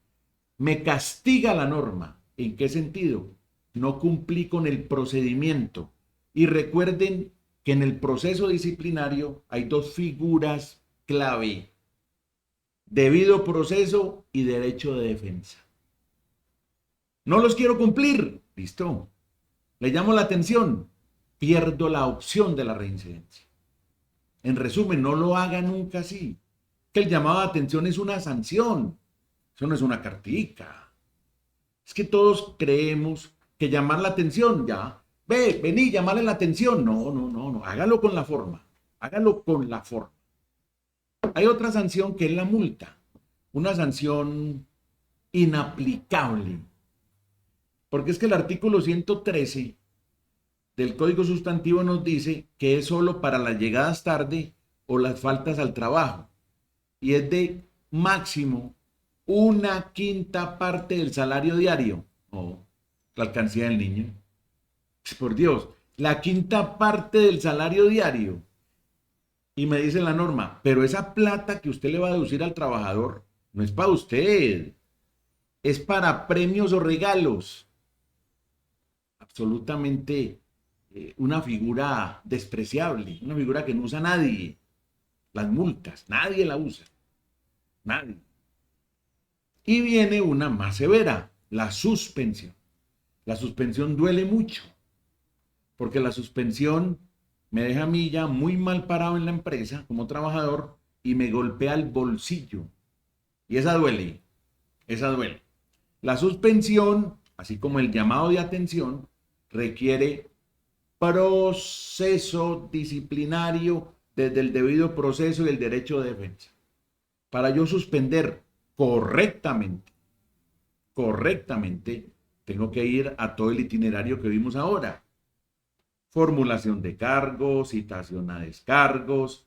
Me castiga la norma. ¿En qué sentido? No cumplí con el procedimiento. Y recuerden que en el proceso disciplinario hay 2 figuras clave: debido proceso y derecho de defensa. No los quiero cumplir, listo. Le llamo la atención, pierdo la opción de la reincidencia. En resumen, no lo haga nunca así. Que el llamado de atención es una sanción, eso no es una cartica. Es que todos creemos que llamar la atención, ya, vení, llamarle la atención. No, hágalo con la forma, hágalo con la forma. Hay otra sanción que es la multa, una sanción inaplicable, porque es que el artículo 113 del Código Sustantivo nos dice que es solo para las llegadas tarde o las faltas al trabajo, y es de máximo 1/5 parte del salario diario. No, la alcancía del niño. Por Dios, la 1/5 parte del salario diario. Y me dice la norma, pero esa plata que usted le va a deducir al trabajador no es para usted, es para premios o regalos. Absolutamente una figura despreciable, una figura que no usa nadie. Las multas, nadie la usa, nadie. Y viene una más severa, la suspensión. La suspensión duele mucho, porque la suspensión me deja a mí ya muy mal parado en la empresa como trabajador y me golpea el bolsillo. Y esa duele, esa duele. La suspensión, así como el llamado de atención, requiere proceso disciplinario desde el debido proceso y el derecho de defensa. Para yo suspender correctamente, tengo que ir a todo el itinerario que vimos ahora. Formulación de cargos, citación a descargos,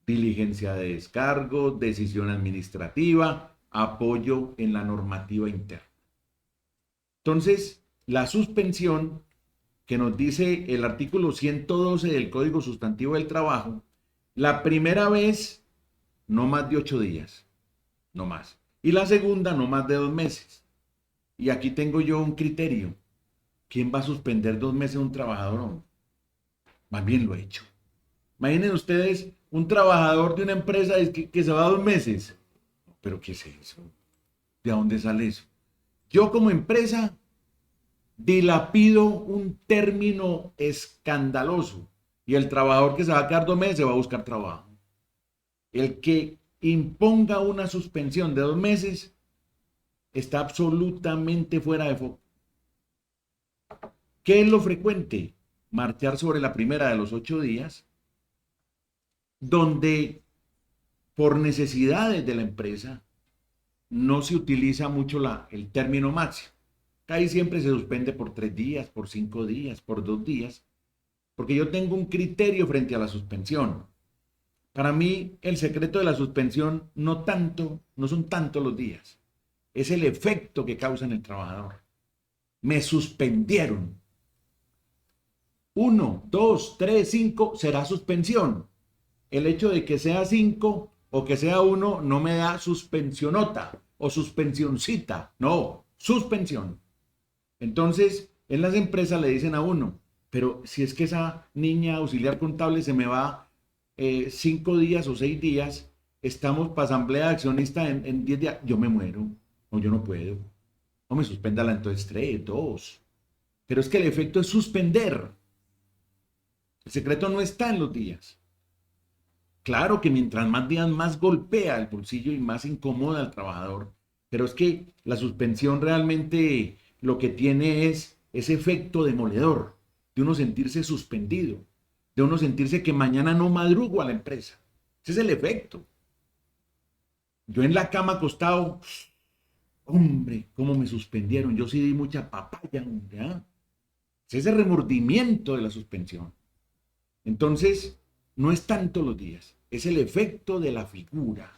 diligencia de descargos, decisión administrativa, apoyo en la normativa interna. Entonces, la suspensión que nos dice el artículo 112 del Código Sustantivo del Trabajo, la primera vez no más de 8 días, no más. Y la segunda no más de 2 meses. Y aquí tengo yo un criterio. ¿Quién va a suspender 2 meses a un trabajador? Más bien lo he hecho. Imaginen ustedes un trabajador de una empresa que se va 2 meses. ¿Pero qué es eso? ¿De dónde sale eso? Yo como empresa dilapido un término escandaloso y el trabajador que se va a quedar 2 meses se va a buscar trabajo. El que imponga una suspensión de 2 meses está absolutamente fuera de foco. ¿Qué es lo frecuente? Marchar sobre la primera de los 8 días, donde por necesidades de la empresa no se utiliza mucho el término máximo. Ahí siempre se suspende por 3 días, por 5 días, por 2 días, porque yo tengo un criterio frente a la suspensión. Para mí, el secreto de la suspensión no son tanto los días, es el efecto que causa en el trabajador. Me suspendieron. 1, 2, 3, 5 será suspensión. El hecho de que sea 5 o que sea 1 no me da suspensionota o suspensioncita. No, suspensión. Entonces, en las empresas le dicen a uno, pero si es que esa niña auxiliar contable se me va 5 días o 6 días, estamos para asamblea de accionistas en 10 días, yo me muero, o yo no puedo, o me suspéndala entonces 3, 2. Pero es que el efecto es suspender. El secreto no está en los días. Claro que mientras más días más golpea el bolsillo y más incomoda al trabajador, pero es que la suspensión realmente lo que tiene es ese efecto demoledor, de uno sentirse suspendido, de uno sentirse que mañana no madrugo a la empresa. Ese es el efecto. Yo en la cama acostado, hombre, cómo me suspendieron, yo sí di mucha papaya, hombre, ¿ah? Es ese remordimiento de la suspensión. Entonces, no es tanto los días, es el efecto de la figura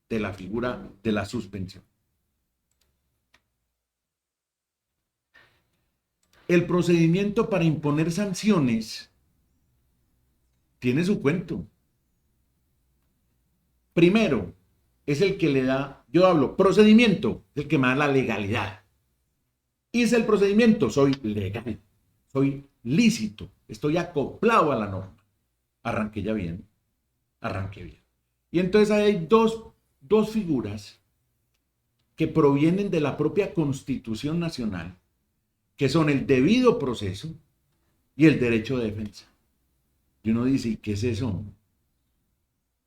de la suspensión. El procedimiento para imponer sanciones tiene su cuento. Primero, es el que le da, yo hablo, procedimiento, es el que me da la legalidad. Hice el procedimiento, soy legal, soy lícito, estoy acoplado a la norma. Arranqué ya bien, arranqué bien. Y entonces hay dos figuras que provienen de la propia Constitución Nacional, que son el debido proceso y el derecho de defensa. Y uno dice, ¿y qué es eso?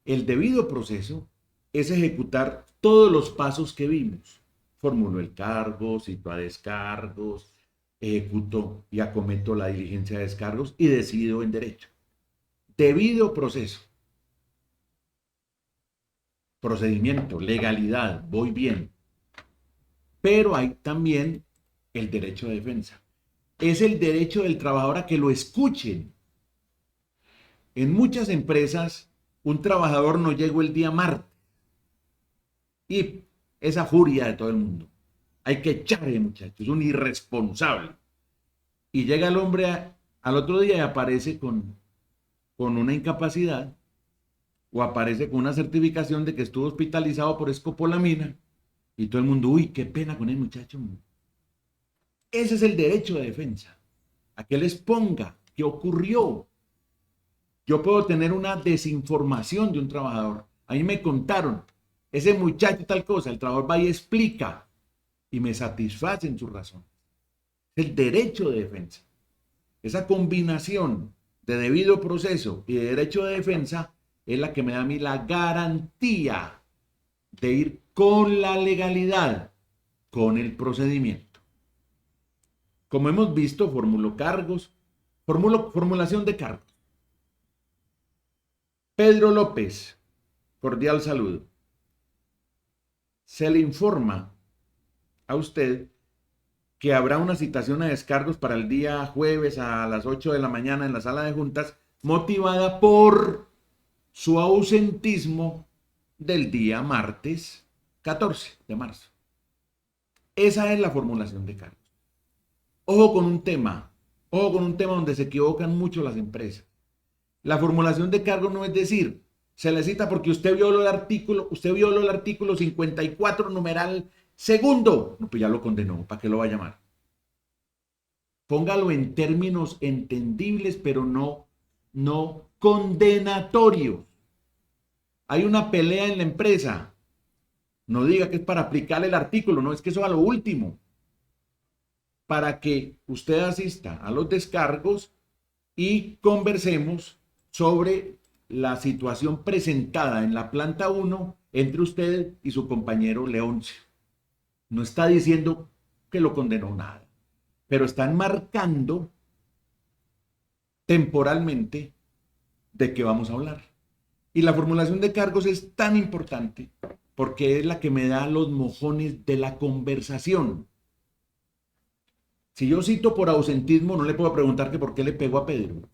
El debido proceso es ejecutar todos los pasos que vimos. Formulo el cargo, cito a descargos, ejecuto y acometo la diligencia de descargos y decido en derecho. Debido proceso. Procedimiento, legalidad, voy bien. Pero hay también el derecho de defensa. Es el derecho del trabajador a que lo escuchen. En muchas empresas, un trabajador no llegó el día martes. Y esa furia de todo el mundo. Hay que echarle, muchachos, es un irresponsable. Y llega el hombre al otro día y aparece con una incapacidad o aparece con una certificación de que estuvo hospitalizado por escopolamina y todo el mundo, uy, qué pena con el muchacho. Ese es el derecho de defensa, a que les ponga qué ocurrió. Yo puedo tener una desinformación de un trabajador. A mí me contaron, ese muchacho tal cosa, el trabajador va y explica y me satisfacen su razón. El derecho de defensa. Esa combinación de debido proceso y de derecho de defensa es la que me da a mí la garantía de ir con la legalidad, con el procedimiento. Como hemos visto, formulación de cargos. Pedro López, cordial saludo. Se le informa a usted que habrá una citación a descargos para el día jueves a las 8 de la mañana en la sala de juntas, motivada por su ausentismo del día martes 14 de marzo. Esa es la formulación de cargos. Ojo con un tema. Ojo con un tema donde se equivocan mucho las empresas. La formulación de cargo no es decir, se le cita porque usted violó el artículo 54, numeral segundo. No, pues ya lo condenó, ¿para qué lo va a llamar? Póngalo en términos entendibles, pero no condenatorios. Hay una pelea en la empresa. No diga que es para aplicar el artículo, no, es que eso es a lo último. Para que usted asista a los descargos y conversemos sobre la situación presentada en la planta 1 entre usted y su compañero Leoncio. No está diciendo que lo condenó nada, pero están marcando temporalmente de qué vamos a hablar. Y la formulación de cargos es tan importante porque es la que me da los mojones de la conversación. Si yo cito por ausentismo, no le puedo preguntar que por qué le pegó a Pedro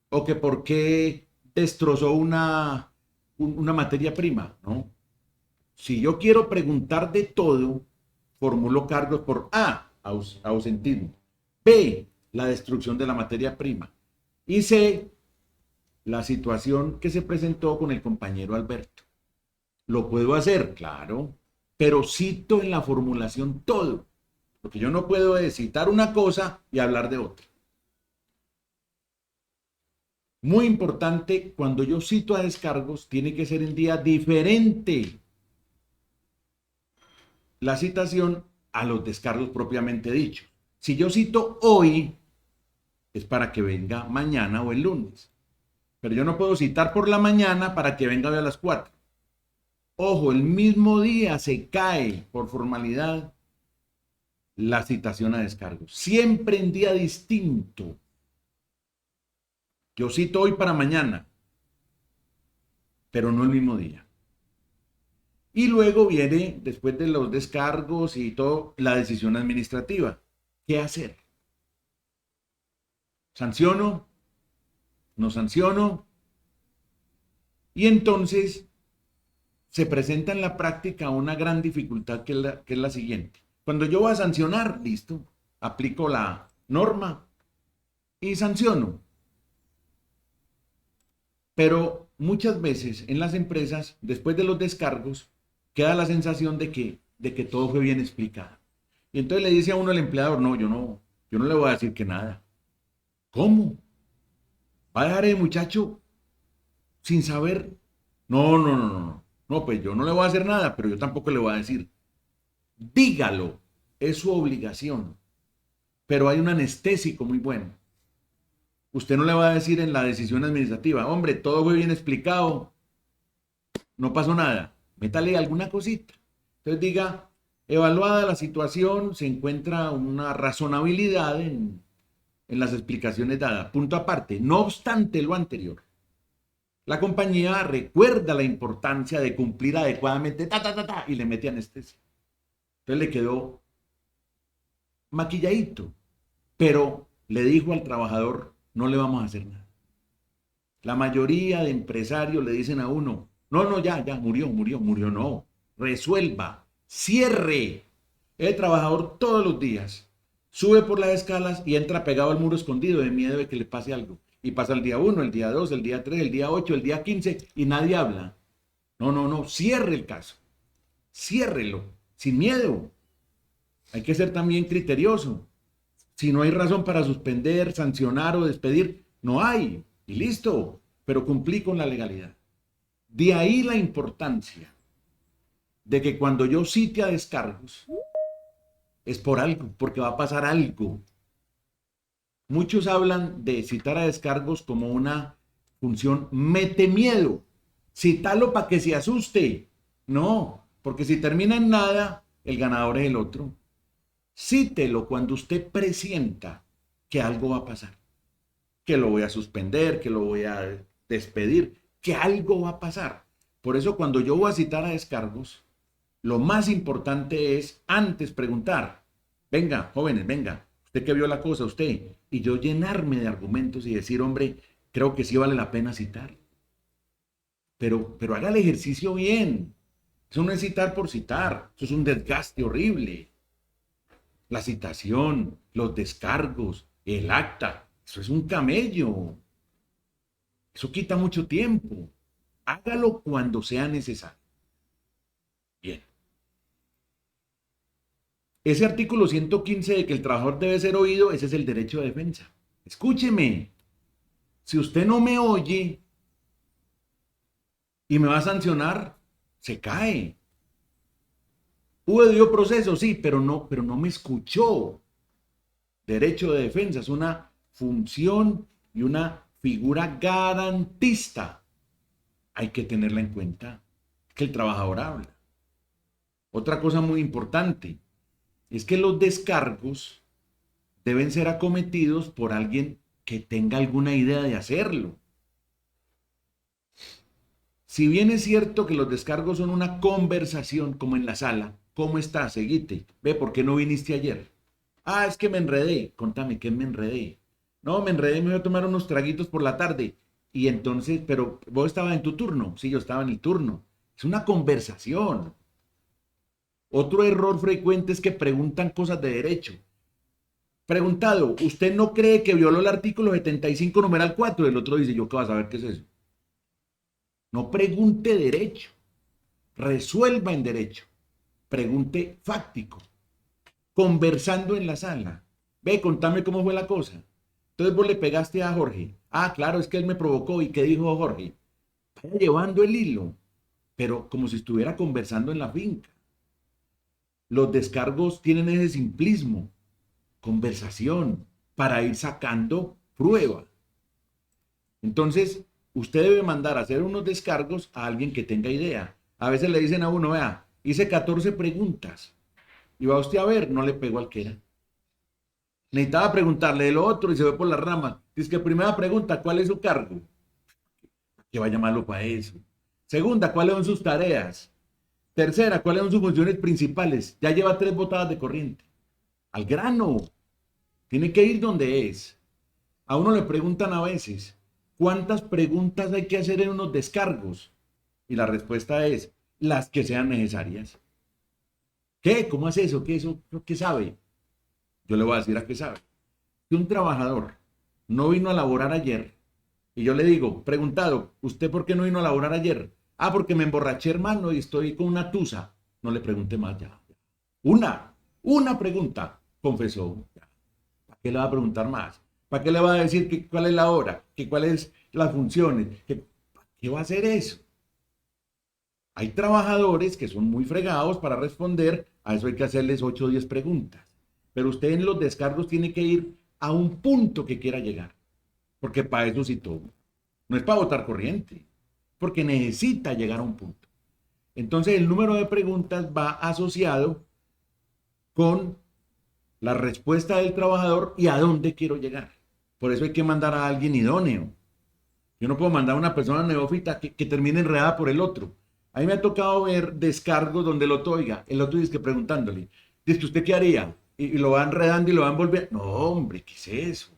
o que por qué destrozó una materia prima, ¿no? Si yo quiero preguntar de todo, formulo cargos por A, ausentismo, B, la destrucción de la materia prima y C, la situación que se presentó con el compañero Alberto. ¿Lo puedo hacer? Claro, pero cito en la formulación todo, porque yo no puedo citar una cosa y hablar de otra. Muy importante, cuando yo cito a descargos, tiene que ser en día diferente la citación a los descargos propiamente dichos. Si yo cito hoy, es para que venga mañana o el lunes. Pero yo no puedo citar por la mañana para que venga hoy a las 4. Ojo, el mismo día se cae por formalidad la citación a descargos. Siempre en día distinto. Yo cito hoy para mañana, pero no el mismo día. Y luego viene, después de los descargos y todo, la decisión administrativa. ¿Qué hacer? ¿Sanciono? ¿No sanciono? Y entonces se presenta en la práctica una gran dificultad que es la siguiente. Cuando yo voy a sancionar, listo, aplico la norma y sanciono. Pero muchas veces en las empresas, después de los descargos, queda la sensación de que todo fue bien explicado. Y entonces le dice a uno el empleador, no, yo no le voy a decir que nada. ¿Cómo? ¿Va a dejar el muchacho sin saber? No, pues yo no le voy a hacer nada, pero yo tampoco le voy a decir. Dígalo, es su obligación. Pero hay un anestésico muy bueno. Usted no le va a decir en la decisión administrativa, hombre, todo fue bien explicado, no pasó nada, métale alguna cosita. Entonces diga, evaluada la situación, se encuentra una razonabilidad en las explicaciones dadas. Punto aparte, no obstante lo anterior, la compañía recuerda la importancia de cumplir adecuadamente, y le mete anestesia. Entonces le quedó maquilladito, pero le dijo al trabajador, no le vamos a hacer nada. La mayoría de empresarios le dicen a uno, no, ya, murió, no, resuelva, cierre. El trabajador todos los días sube por las escalas y entra pegado al muro escondido de miedo de que le pase algo. Y pasa el día 1, el día 2, el día 3, el día 8, el día 15 y nadie habla. No, cierre el caso. Ciérrelo, sin miedo. Hay que ser también criterioso. Si no hay razón para suspender, sancionar o despedir, no hay. Y listo. Pero cumplí con la legalidad. De ahí la importancia de que cuando yo cite a descargos, es por algo, porque va a pasar algo. Muchos hablan de citar a descargos como una función mete miedo. Cítalo para que se asuste. No, porque si termina en nada, el ganador es el otro. Cítelo cuando usted presienta que algo va a pasar, que lo voy a suspender, que lo voy a despedir, que algo va a pasar. Por eso cuando yo voy a citar a descargos, lo más importante es antes preguntar, venga, jóvenes, venga, usted que vio la cosa, usted, y yo llenarme de argumentos y decir, hombre, creo que sí vale la pena citar. Pero haga el ejercicio bien. Eso no es citar por citar, eso es un desgaste horrible. La citación, los descargos, El acta, eso es un camello. Eso quita mucho tiempo. Hágalo cuando sea necesario. Bien. Ese artículo 115 de que el trabajador debe ser oído, ese es el derecho de defensa. Escúcheme. Si usted no me oye y me va a sancionar, se cae. Hubo debido proceso, sí, pero no me escuchó. Derecho de defensa es una función y una figura garantista. Hay que tenerla en cuenta. Que el trabajador habla. Otra cosa muy importante es que los descargos deben ser acometidos por alguien que tenga alguna idea de hacerlo. Si bien es cierto que los descargos son una conversación como en la sala, ¿cómo estás? Seguite. Ve, ¿por qué no viniste ayer? Ah, es que me enredé. Contame, ¿qué me enredé? No, me enredé, me voy a tomar unos traguitos por la tarde. Y entonces, pero vos estabas en tu turno. Sí, yo estaba en el turno. Es una conversación. Otro error frecuente es que preguntan cosas de derecho. Preguntado, ¿usted no cree que violó el artículo 75 numeral 4? El otro dice, ¿yo qué vas a saber qué es eso? No pregunte derecho, resuelva en derecho, pregunte fáctico, conversando en la sala. Ve, contame cómo fue la cosa. Entonces vos le pegaste a Jorge. Ah, claro, es que él me provocó. ¿Y qué dijo Jorge? Vaya llevando el hilo, pero como si estuviera conversando en la finca. Los descargos tienen ese simplismo, conversación, para ir sacando prueba. Entonces, usted debe mandar a hacer unos descargos a alguien que tenga idea. A veces le dicen a uno, vea, hice 14 preguntas. Y va usted a ver, no le pegó al que era. Necesitaba preguntarle de lo otro y se ve por la rama. Dice que primera pregunta, ¿cuál es su cargo? Que vaya malo para eso. Segunda, ¿cuáles son sus tareas? Tercera, ¿cuáles son sus funciones principales? Ya lleva 3 botadas de corriente. Al grano. Tiene que ir donde es. A uno le preguntan a veces, ¿cuántas preguntas hay que hacer en unos descargos? Y la respuesta es, las que sean necesarias. ¿Qué? ¿Cómo hace eso? ¿Qué eso? ¿Qué sabe? Yo le voy a decir a qué sabe. Si un trabajador no vino a laborar ayer, y yo le digo, preguntado, ¿usted por qué no vino a laborar ayer? Ah, porque me emborraché, hermano, y estoy con una tusa. No le pregunte más ya. Una pregunta, confesó. ¿Para qué le va a preguntar más? ¿Para qué le va a decir cuál es la hora? ¿Cuáles las funciones? ¿Para qué va a hacer eso? Hay trabajadores que son muy fregados para responder, a eso hay que hacerles 8 o 10 preguntas. Pero usted en los descargos tiene que ir a un punto que quiera llegar, porque para eso sí todo. No es para votar corriente, porque necesita llegar a un punto. Entonces el número de preguntas va asociado con la respuesta del trabajador y a dónde quiero llegar. Por eso hay que mandar a alguien idóneo. Yo no puedo mandar a una persona neófita que termine enredada por el otro. A mí me ha tocado ver descargos donde el otro, oiga, el otro dice que preguntándole, dice, ¿usted qué haría? Y lo va enredando y lo va envolviendo. No, hombre, ¿qué es eso?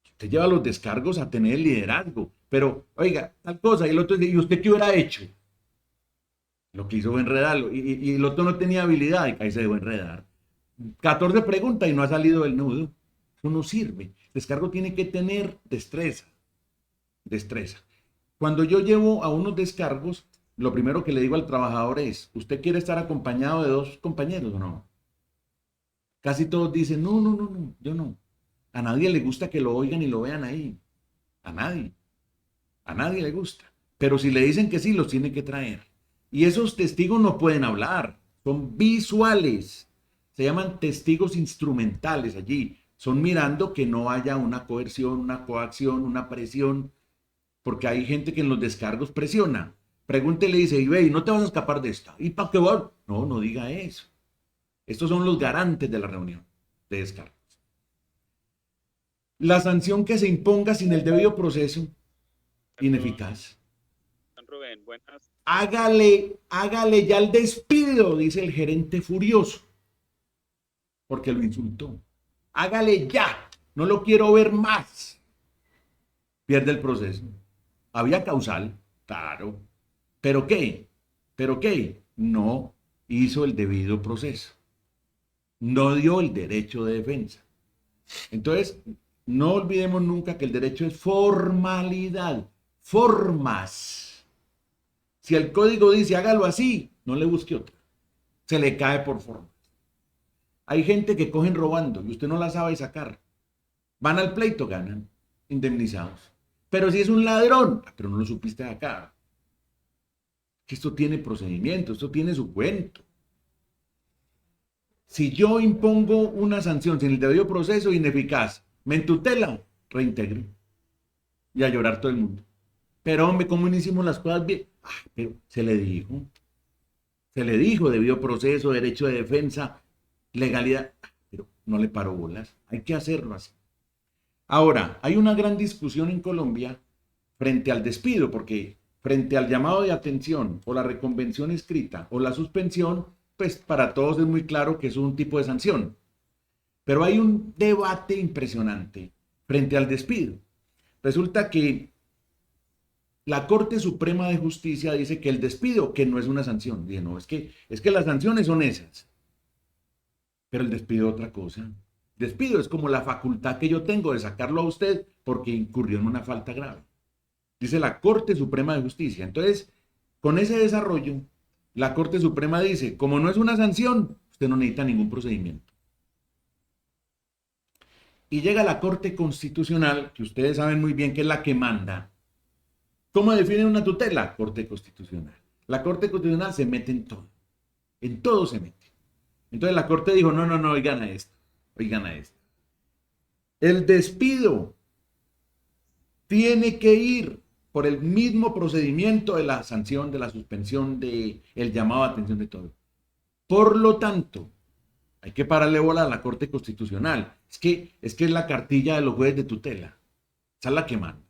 Usted lleva los descargos a tener el liderazgo. Pero, oiga, tal cosa. Y el otro dice, ¿y usted qué hubiera hecho? Lo que hizo fue enredarlo. Y el otro no tenía habilidad y ahí se dejó enredar. 14 preguntas y no ha salido del nudo. Eso no sirve. El descargo tiene que tener destreza. Destreza. Cuando yo llevo a unos descargos, lo primero que le digo al trabajador es, ¿usted quiere estar acompañado de 2 compañeros o no? Casi todos dicen, no, no, no, no, yo no. A nadie le gusta que lo oigan y lo vean ahí. A nadie. A nadie le gusta. Pero si le dicen que sí, los tiene que traer. Y esos testigos no pueden hablar. Son visuales. Se llaman testigos instrumentales allí. Son mirando que no haya una coerción, una coacción, una presión. Porque hay gente que en los descargos presiona. Pregúntele y dice, y ve, no te vas a escapar de esta. ¿Y para qué va? No, no diga eso. Estos son los garantes de la reunión de descargos. La sanción que se imponga sin el debido proceso, ineficaz. Don Rubén, buenas. Hágale ya el despido, dice el gerente furioso, porque lo insultó. Hágale ya, no lo quiero ver más. Pierde el proceso. Había causal, claro. ¿Pero qué? ¿Pero qué? No hizo el debido proceso. No dio el derecho de defensa. Entonces, no olvidemos nunca que el derecho es formalidad, formas. Si el código dice hágalo así, no le busque otra. Se le cae por forma. Hay gente que cogen robando y usted no la sabe sacar. Van al pleito, ganan, indemnizados. Pero si es un ladrón, pero no lo supiste sacar. Que esto tiene procedimiento, esto tiene su cuento. Si yo impongo una sanción sin el debido proceso, ineficaz, me entutela, reintegre. Y a llorar todo el mundo. Pero hombre, ¿cómo no hicimos las cosas bien? Pero se le dijo, debido proceso, derecho de defensa, legalidad, pero no le paró bolas. Hay que hacerlo así. Ahora, hay una gran discusión en Colombia frente al despido, porque frente al llamado de atención o la reconvención escrita o la suspensión, pues para todos es muy claro que es un tipo de sanción. Pero hay un debate impresionante frente al despido. Resulta que la Corte Suprema de Justicia dice que el despido, que no es una sanción. Dice, no, es que las sanciones son esas. Pero el despido es otra cosa. Despido es como la facultad que yo tengo de sacarlo a usted porque incurrió en una falta grave. Dice la Corte Suprema de Justicia. Entonces, con ese desarrollo, la Corte Suprema dice, como no es una sanción, usted no necesita ningún procedimiento. Y llega la Corte Constitucional, que ustedes saben muy bien que es la que manda. ¿Cómo define una tutela? Corte Constitucional. La Corte Constitucional se mete en todo se mete. Entonces la Corte dijo, no, oigan a esto. El despido tiene que ir por el mismo procedimiento de la sanción, de la suspensión, de el llamado a atención de todo. Por lo tanto, hay que pararle bola a la Corte Constitucional. Es que es la cartilla de los jueces de tutela. Esa es la que manda.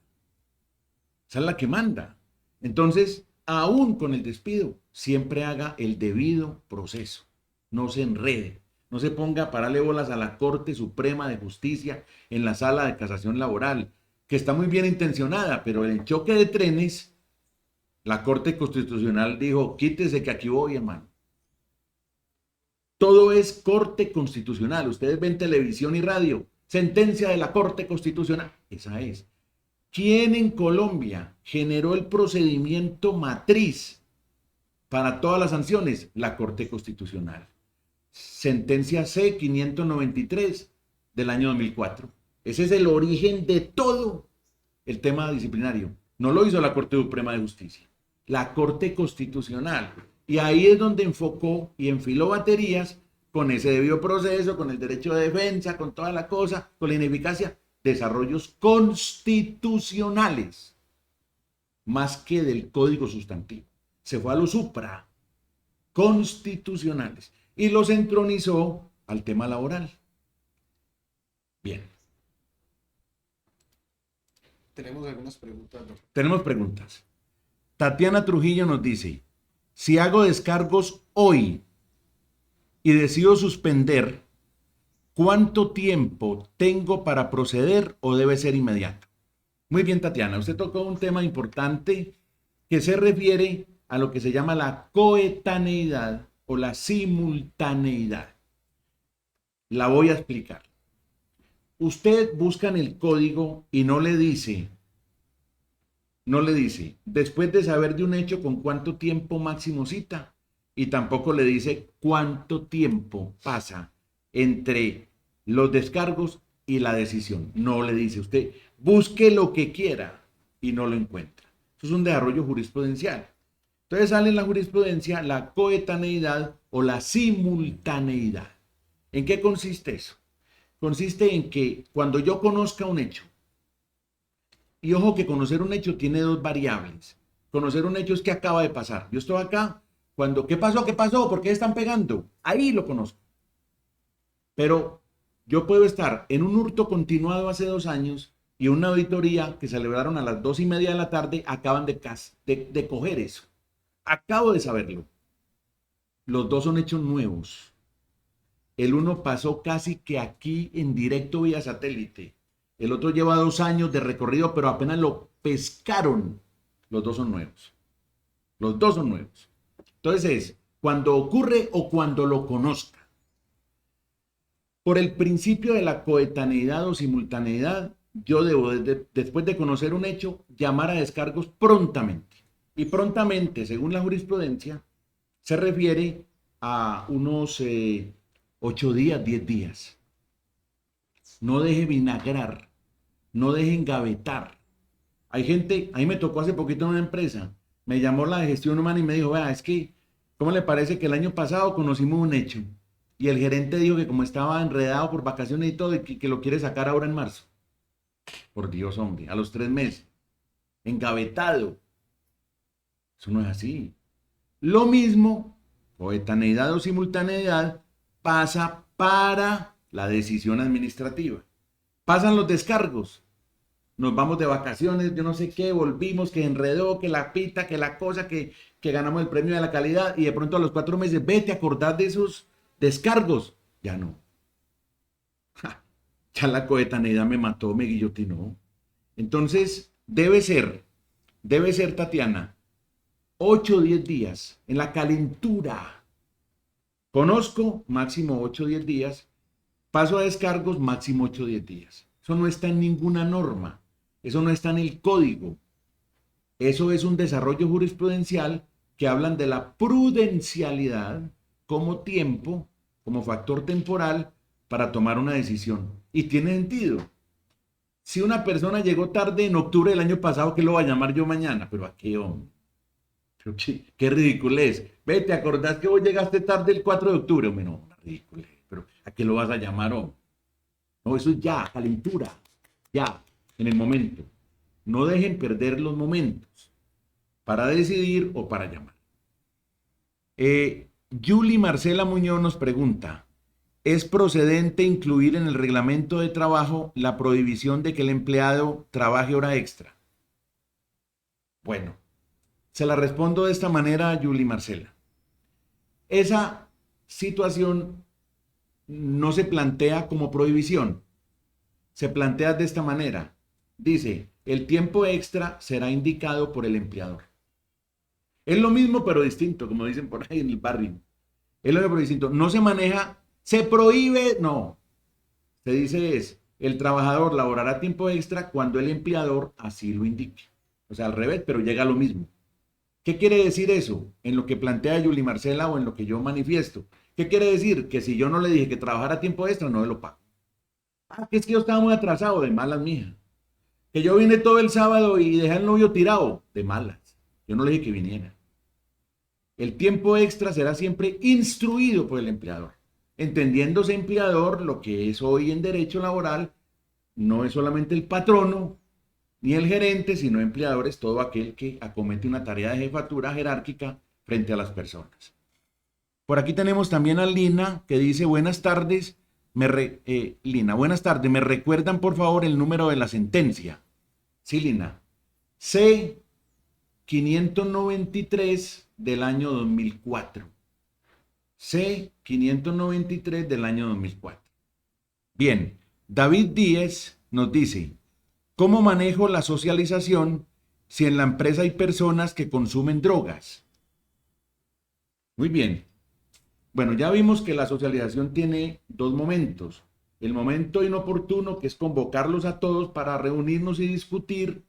Esa es la que manda. Entonces, aún con el despido, siempre haga el debido proceso. No se enrede. No se ponga a pararle bolas a la Corte Suprema de Justicia en la sala de casación laboral, que está muy bien intencionada, pero en el choque de trenes, la Corte Constitucional dijo, quítese que aquí voy, hermano. Todo es Corte Constitucional. Ustedes ven televisión y radio. Sentencia de la Corte Constitucional. Esa es. ¿Quién en Colombia generó el procedimiento matriz para todas las sanciones? La Corte Constitucional. Sentencia C-593 del año 2004. Ese es el origen de todo el tema disciplinario. No lo hizo la Corte Suprema de Justicia. La Corte Constitucional. Y ahí es donde enfocó y enfiló baterías con ese debido proceso, con el derecho de defensa, con toda la cosa, con la ineficacia, desarrollos constitucionales, más que del código sustantivo. Se fue a los supra constitucionales y los entronizó al tema laboral. Bien. Tenemos algunas preguntas, doctor. Tenemos preguntas. Tatiana Trujillo nos dice, si hago descargos hoy y decido suspender, ¿cuánto tiempo tengo para proceder o debe ser inmediato? Muy bien, Tatiana, usted tocó un tema importante que se refiere a lo que se llama la coetaneidad o la simultaneidad. La voy a explicar. Usted busca en el código y no le dice, después de saber de un hecho con cuánto tiempo máximo cita, y tampoco le dice cuánto tiempo pasa entre los descargos y la decisión. No le dice, usted busque lo que quiera y no lo encuentra. Eso es un desarrollo jurisprudencial. Entonces sale en la jurisprudencia la coetaneidad o la simultaneidad. ¿En qué consiste eso? Consiste en que cuando yo conozca un hecho, y ojo que conocer un hecho tiene dos variables. Conocer un hecho es que acaba de pasar. Yo estoy acá, cuando, ¿qué pasó? ¿Qué pasó? ¿Por qué están pegando? Ahí lo conozco. Pero yo puedo estar en un hurto continuado hace 2 años y una auditoría que celebraron a las 2:30 de la tarde acaban de coger eso. Acabo de saberlo. Los dos son hechos nuevos. El uno pasó casi que aquí en directo vía satélite. El otro lleva 2 años de recorrido, pero apenas lo pescaron. Los dos son nuevos. Los dos son nuevos. Entonces, cuando ocurre o cuando lo conozca. Por el principio de la coetaneidad o simultaneidad, yo debo, después de conocer un hecho, llamar a descargos prontamente. Y prontamente, según la jurisprudencia, se refiere a unos 8 días, 10 días. No deje vinagrar, no deje engavetar. Hay gente, a mí me tocó hace poquito en una empresa, me llamó la de gestión humana y me dijo, vea, es que, ¿cómo le parece que el año pasado conocimos un hecho? Y el gerente dijo que como estaba enredado por vacaciones y todo, y que lo quiere sacar ahora en marzo. Por Dios, hombre, a los 3 meses. Engavetado. Eso no es así. Lo mismo, coetaneidad o simultaneidad, pasa para la decisión administrativa. Pasan los descargos. Nos vamos de vacaciones, yo no sé qué, volvimos, que enredó, que la pita, que la cosa, que ganamos el premio de la calidad y de pronto a los 4 meses, vete a acordar de esos descargos. Ya no. Ja, ya la coetaneidad me mató, me guillotinó. Entonces, debe ser, Tatiana, 8 o 10 días en la calentura. Conozco, máximo 8 o 10 días. Paso a descargos, máximo 8 o 10 días. Eso no está en ninguna norma. Eso no está en el código. Eso es un desarrollo jurisprudencial que hablan de la prudencialidad como tiempo, como factor temporal para tomar una decisión. Y tiene sentido. Si una persona llegó tarde en octubre del año pasado, ¿qué lo va a llamar yo mañana? Pero ¿a qué, hombre? Pero qué ridículo es. Ve, ¿te acordás que vos llegaste tarde el 4 de octubre? Hombre, no, ridículo. Pero ¿a qué lo vas a llamar, hombre? No, eso es ya, calentura. Ya, en el momento. No dejen perder los momentos para decidir o para llamar. Julie Marcela Muñoz nos pregunta, ¿es procedente incluir en el reglamento de trabajo la prohibición de que el empleado trabaje hora extra? Bueno, se la respondo de esta manera, Julie Marcela. Esa situación no se plantea como prohibición, se plantea de esta manera. Dice, el tiempo extra será indicado por el empleador. Es lo mismo pero distinto, como dicen por ahí en el barrio. Es lo mismo pero distinto. No se maneja, se prohíbe, no. Se dice es, el trabajador laborará tiempo extra cuando el empleador así lo indique. O sea, al revés, pero llega a lo mismo. ¿Qué quiere decir eso? En lo que plantea Julie Marcela o en lo que yo manifiesto. ¿Qué quiere decir? Que si yo no le dije que trabajara tiempo extra, no me lo pago. Ah, que es que yo estaba muy atrasado, de malas, mija. Que yo vine todo el sábado y dejé al novio tirado, de malas. Yo no le dije que viniera. El tiempo extra será siempre instruido por el empleador. Entendiéndose empleador, lo que es hoy en derecho laboral, no es solamente el patrono ni el gerente, sino empleador es todo aquel que acomete una tarea de jefatura jerárquica frente a las personas. Por aquí tenemos también a Lina que dice, buenas tardes, Lina, buenas tardes, ¿me recuerdan por favor el número de la sentencia? Sí, Lina, C593 del año 2004. C593 del año 2004. Bien, David Díez nos dice, ¿cómo manejo la socialización si en la empresa hay personas que consumen drogas? Muy bien. Bueno, ya vimos que la socialización tiene dos momentos. El momento inoportuno, que es convocarlos a todos para reunirnos y discutir,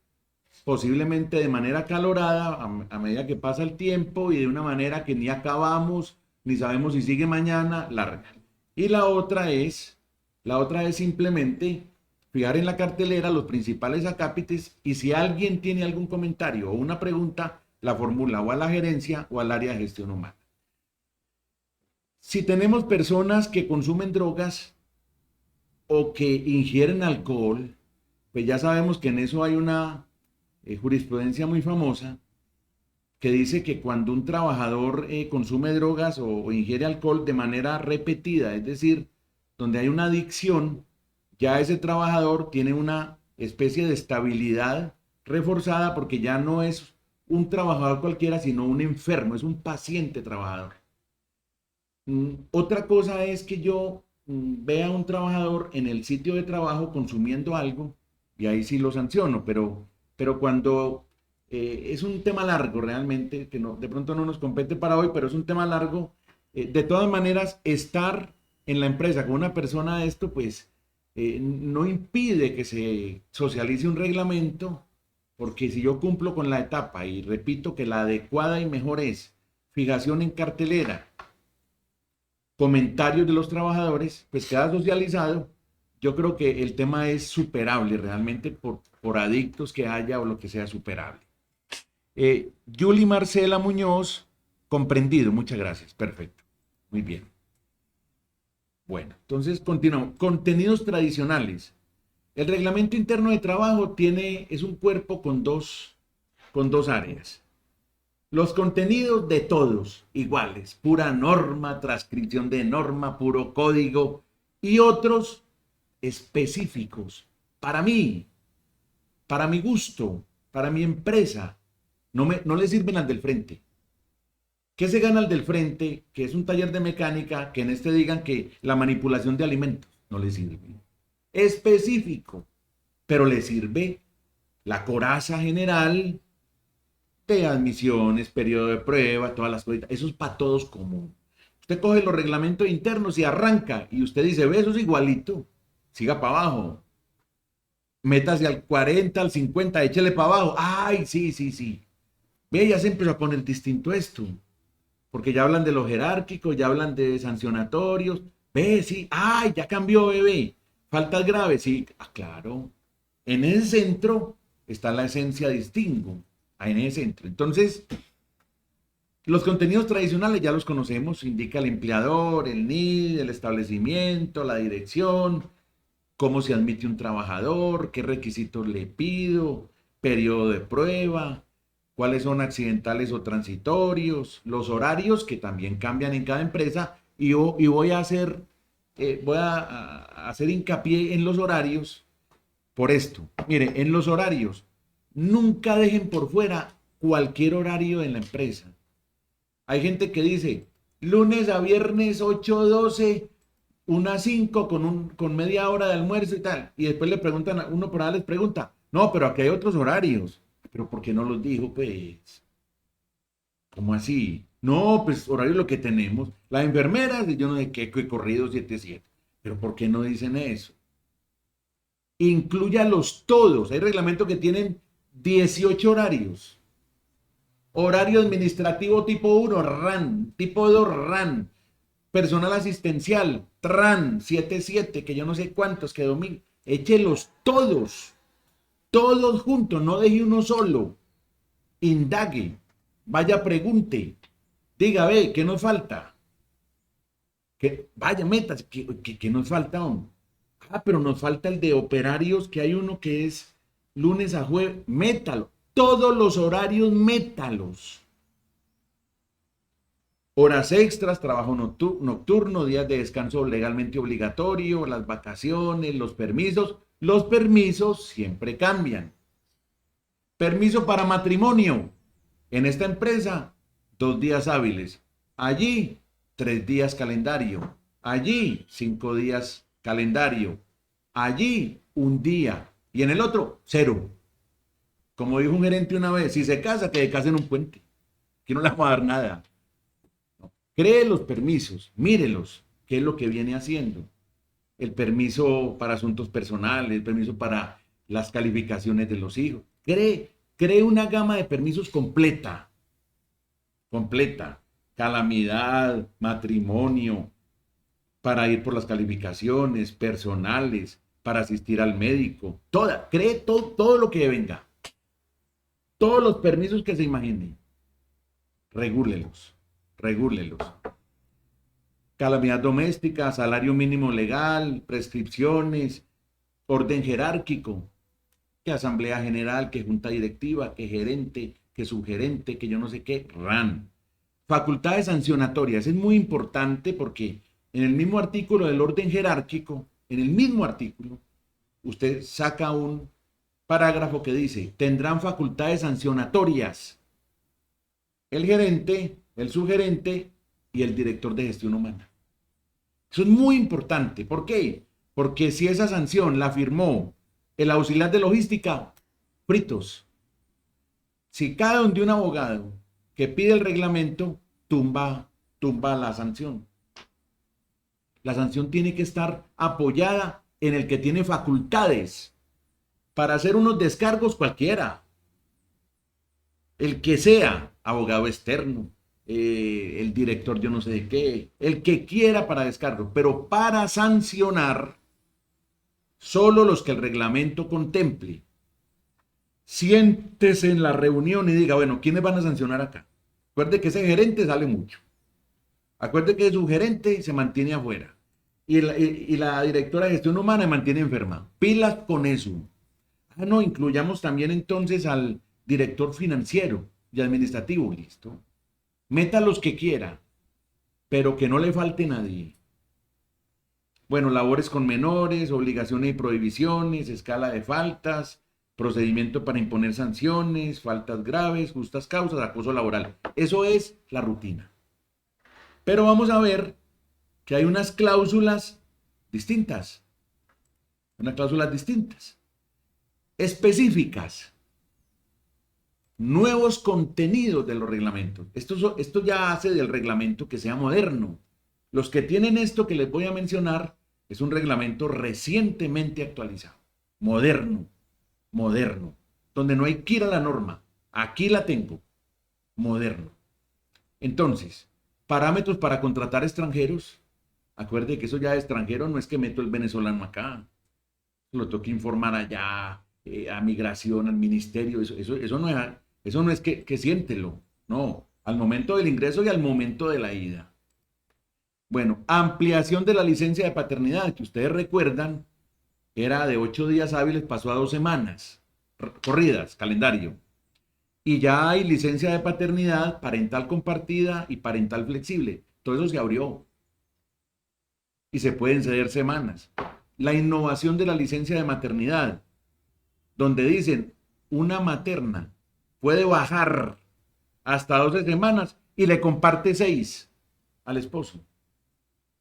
posiblemente de manera acalorada, a medida que pasa el tiempo y de una manera que ni acabamos, ni sabemos si sigue mañana, larga. Y la otra es simplemente fijar en la cartelera los principales acápites y si alguien tiene algún comentario o una pregunta, la formula o a la gerencia o al área de gestión humana. Si tenemos personas que consumen drogas o que ingieren alcohol, pues ya sabemos que en eso hay una jurisprudencia muy famosa que dice que cuando un trabajador consume drogas o ingiere alcohol de manera repetida, es decir, donde hay una adicción, ya ese trabajador tiene una especie de estabilidad reforzada porque ya no es un trabajador cualquiera, sino un enfermo, es un paciente trabajador. Otra cosa es que yo vea a un trabajador en el sitio de trabajo consumiendo algo y ahí sí lo sanciono, pero cuando es un tema largo realmente, que no, de pronto no nos compete para hoy, pero es un tema largo, de todas maneras estar en la empresa con una persona de esto, pues no impide que se socialice un reglamento, porque si yo cumplo con la etapa y repito que la adecuada y mejor es fijación en cartelera, comentarios de los trabajadores, pues queda socializado. Yo creo que el tema es superable realmente por adictos que haya o lo que sea superable. Yuli Marcela Muñoz, comprendido, muchas gracias, perfecto, muy bien. Bueno, entonces continuamos. Contenidos tradicionales. El reglamento interno de trabajo es un cuerpo con dos áreas. Los contenidos de todos iguales, pura norma, transcripción de norma, puro código, y otros específicos para mí, para mi gusto, para mi empresa. No le sirven al del frente. ¿Qué se gana al del frente? Que es un taller de mecánica, que en este digan que la manipulación de alimentos no le sirve. Específico, pero le sirve la coraza general de admisiones, periodo de prueba, todas las cosas. Eso es para todos común. Usted coge los reglamentos internos y arranca, y usted dice, ve, eso es igualito, siga para abajo. Métase al 40, al 50, échele para abajo. Ay, sí. Ve, ya se empezó a poner distinto esto. Porque ya hablan de los jerárquicos, ya hablan de sancionatorios. Ve, sí, ay, ya cambió, bebé. Faltas graves, sí, claro. En ese centro está la esencia distingo. En ese centro. Entonces, los contenidos tradicionales ya los conocemos. Indica el empleador, el NID, el establecimiento, la dirección, cómo se admite un trabajador, qué requisitos le pido, periodo de prueba, cuáles son accidentales o transitorios, los horarios que también cambian en cada empresa, y voy a hacer hincapié en los horarios por esto. Mire, en los horarios, nunca dejen por fuera cualquier horario en la empresa. Hay gente que dice, lunes a viernes 8 a 12, 1 a 5 con media hora de almuerzo y tal. Y después le preguntan, uno por ahí les pregunta, no, pero aquí hay otros horarios. Pero ¿por qué no los dijo, pues? ¿Cómo así? No, pues horario es lo que tenemos. Las enfermeras, yo no sé qué, corrido 7-7. Pero ¿por qué no dicen eso? Inclúyalos todos. Hay reglamentos que tienen 18 horarios. Horario administrativo tipo 1, RAN. Tipo 2, RAN. Personal asistencial, TRAN, 7-7, que yo no sé cuántos, que domingo. Échelos todos. Todos juntos, no deje uno solo. Indague, vaya, pregunte, diga, ve, ¿qué nos falta? Vaya, metas, ¿qué nos falta aún? Pero nos falta el de operarios, que hay uno que es lunes a jueves, métalo. Todos los horarios, métalos. Horas extras, trabajo nocturno, días de descanso legalmente obligatorio, las vacaciones, los permisos. Los permisos siempre cambian. Permiso para matrimonio. En esta empresa, 2 días hábiles. Allí, 3 días calendario. Allí, 5 días calendario. Allí, 1 día. Y en el otro, 0. Como dijo un gerente una vez, si se casa, que se case en un puente. Que no le vamos a dar nada. Cree los permisos, mírelos, qué es lo que viene haciendo. El permiso para asuntos personales, el permiso para las calificaciones de los hijos. Cree una gama de permisos completa. Calamidad, matrimonio, para ir por las calificaciones, personales, para asistir al médico. Cree todo lo que venga. Todos los permisos que se imaginen. Regúlelos. Calamidad doméstica, salario mínimo legal, prescripciones, orden jerárquico, que asamblea general, que junta directiva, que gerente, que subgerente, que yo no sé qué, RAN. Facultades sancionatorias, es muy importante porque en el mismo artículo del orden jerárquico, en el mismo artículo, usted saca un parágrafo que dice, tendrán facultades sancionatorias el gerente, el subgerente y el director de gestión humana. Eso es muy importante. ¿Por qué? Porque si esa sanción la firmó el auxiliar de logística, fritos. Si cae donde un abogado que pide el reglamento, tumba la sanción. La sanción tiene que estar apoyada en el que tiene facultades para hacer unos descargos cualquiera. El que sea, abogado externo, el director yo no sé de qué, el que quiera para descargo, pero para sancionar, solo los que el reglamento contemple. Siéntese en la reunión y diga, bueno, ¿quiénes van a sancionar acá? Acuerde que ese gerente sale mucho. Acuerde que su gerente se mantiene afuera. Y la directora de gestión humana se mantiene enferma. Pilas con eso. Ah, no, incluyamos también entonces al director financiero y administrativo, listo. Meta los que quiera, pero que no le falte nadie. Bueno, labores con menores, obligaciones y prohibiciones, escala de faltas, procedimiento para imponer sanciones, faltas graves, justas causas, acoso laboral. Eso es la rutina. Pero vamos a ver que hay unas cláusulas distintas. Unas cláusulas distintas. Específicas. Nuevos contenidos de los reglamentos. Esto ya hace del reglamento que sea moderno. Los que tienen esto que les voy a mencionar es un reglamento recientemente actualizado. Moderno. Moderno. Donde no hay que ir a la norma. Aquí la tengo. Moderno. Entonces, parámetros para contratar extranjeros. Acuerde que eso ya de extranjero no es que meto el venezolano acá. Lo tengo que informar allá, a migración, al ministerio. Eso no es que siéntelo. No, al momento del ingreso y al momento de la ida. Bueno, ampliación de la licencia de paternidad, que ustedes recuerdan, era de 8 días hábiles, pasó a 2 semanas. Corridas, calendario. Y ya hay licencia de paternidad, parental compartida y parental flexible. Todo eso se abrió. Y se pueden ceder semanas. La innovación de la licencia de maternidad, donde dicen una materna puede bajar hasta 12 semanas y le comparte 6 al esposo.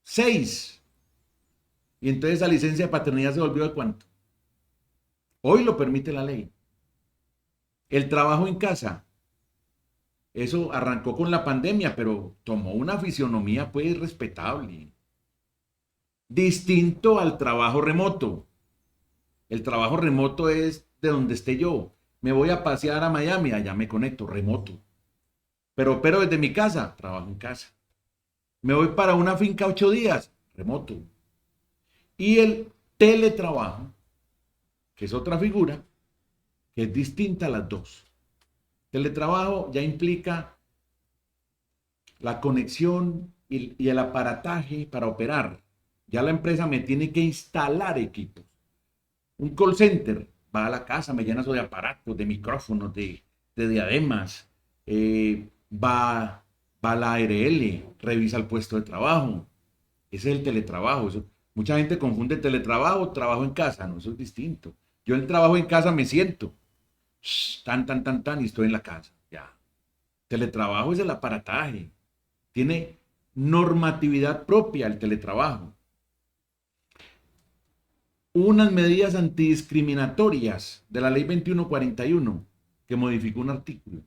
6. Y entonces la licencia de paternidad se volvió de cuánto. Hoy lo permite la ley. El trabajo en casa. Eso arrancó con la pandemia, pero tomó una fisionomía pues respetable. Distinto al trabajo remoto. El trabajo remoto es de donde esté yo. Me voy a pasear a Miami, allá me conecto, remoto. Pero desde mi casa, trabajo en casa. Me voy para una finca 8 días, remoto. Y el teletrabajo, que es otra figura, que es distinta a las dos. Teletrabajo ya implica la conexión y el aparataje para operar. Ya la empresa me tiene que instalar equipos. Un call center va a la casa, me llena eso de aparatos, de micrófonos, de diademas. Va a la ARL, revisa el puesto de trabajo. Ese es el teletrabajo. Mucha gente confunde teletrabajo, trabajo en casa. No, eso es distinto. Yo el trabajo en casa me siento. Tan, y estoy en la casa. Ya. Teletrabajo es el aparataje. Tiene normatividad propia el teletrabajo. Unas medidas antidiscriminatorias de la ley 2141 que modificó un artículo.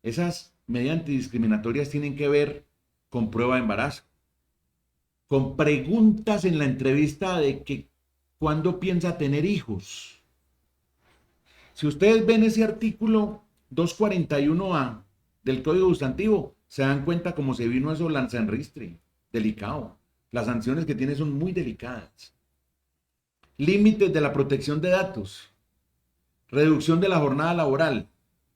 Esas medidas antidiscriminatorias tienen que ver con prueba de embarazo, con preguntas en la entrevista de que cuándo piensa tener hijos. Si ustedes ven ese artículo 241A del Código Sustantivo, se dan cuenta cómo se vino eso lanzanristre, delicado. Las sanciones que tiene son muy delicadas. Límites de la protección de datos. Reducción de la jornada laboral,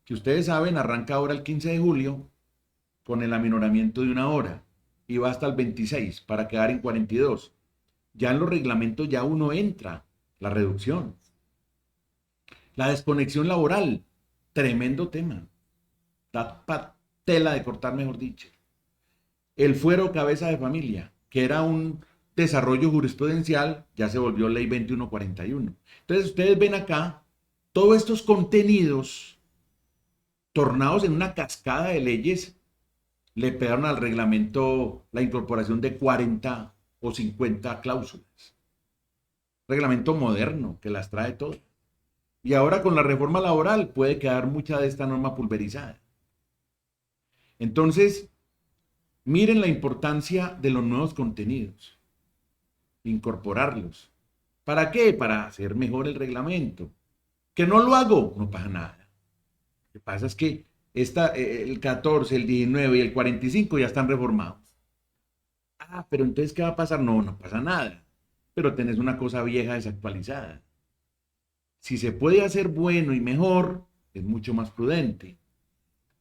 que ustedes saben arranca ahora el 15 de julio con el aminoramiento de 1 hora y va hasta el 26 para quedar en 42. Ya en los reglamentos ya uno entra la reducción. La desconexión laboral, tremendo tema. Da tela de cortar, mejor dicho. El fuero cabeza de familia, que era un desarrollo jurisprudencial, ya se volvió ley 2141. Entonces ustedes ven acá todos estos contenidos tornados en una cascada de leyes, le pegaron al reglamento la incorporación de 40 o 50 cláusulas. Reglamento moderno que las trae todas. Y ahora con la reforma laboral puede quedar mucha de esta norma pulverizada. Entonces, miren la importancia de los nuevos contenidos. incorporarlos. ¿Para qué? Para hacer mejor el reglamento. ¿Que no lo hago? No pasa nada. Lo que pasa es que el 14, el 19 y el 45 ya están reformados. Ah, pero entonces, ¿qué va a pasar? No, no pasa nada. Pero tenés una cosa vieja desactualizada. Si se puede hacer bueno y mejor, es mucho más prudente.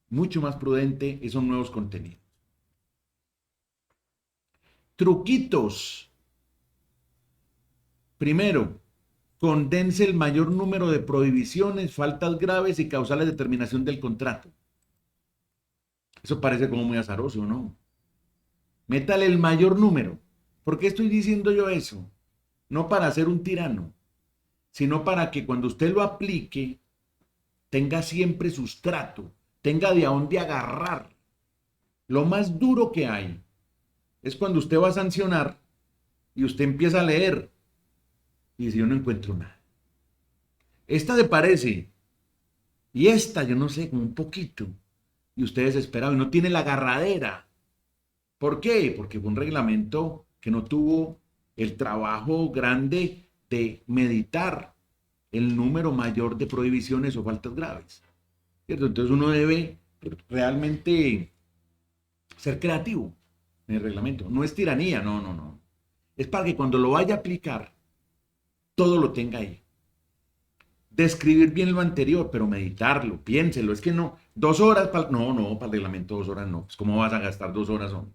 Mucho más prudente esos nuevos contenidos. Truquitos. Primero, condense el mayor número de prohibiciones, faltas graves y causales de terminación del contrato. Eso parece como muy azaroso, ¿no? Métale el mayor número. ¿Por qué estoy diciendo yo eso? No para ser un tirano, sino para que cuando usted lo aplique, tenga siempre sustrato, tenga de a dónde agarrar. Lo más duro que hay es cuando usted va a sancionar y usted empieza a leer y dice, yo no encuentro nada. Esta se parece y esta, yo no sé, como un poquito. Y usted desesperado y no tiene la agarradera. ¿Por qué? Porque fue un reglamento que no tuvo el trabajo grande de meditar el número mayor de prohibiciones o faltas graves. ¿Cierto? Entonces uno debe realmente ser creativo en el reglamento. No es tiranía, no, no, no. Es para que cuando lo vaya a aplicar, todo lo tenga ahí. Describir bien lo anterior, pero meditarlo, piénselo. Es que no, 2 horas para... No, para el reglamento 2 horas no. Pues ¿cómo vas a gastar 2 horas? Son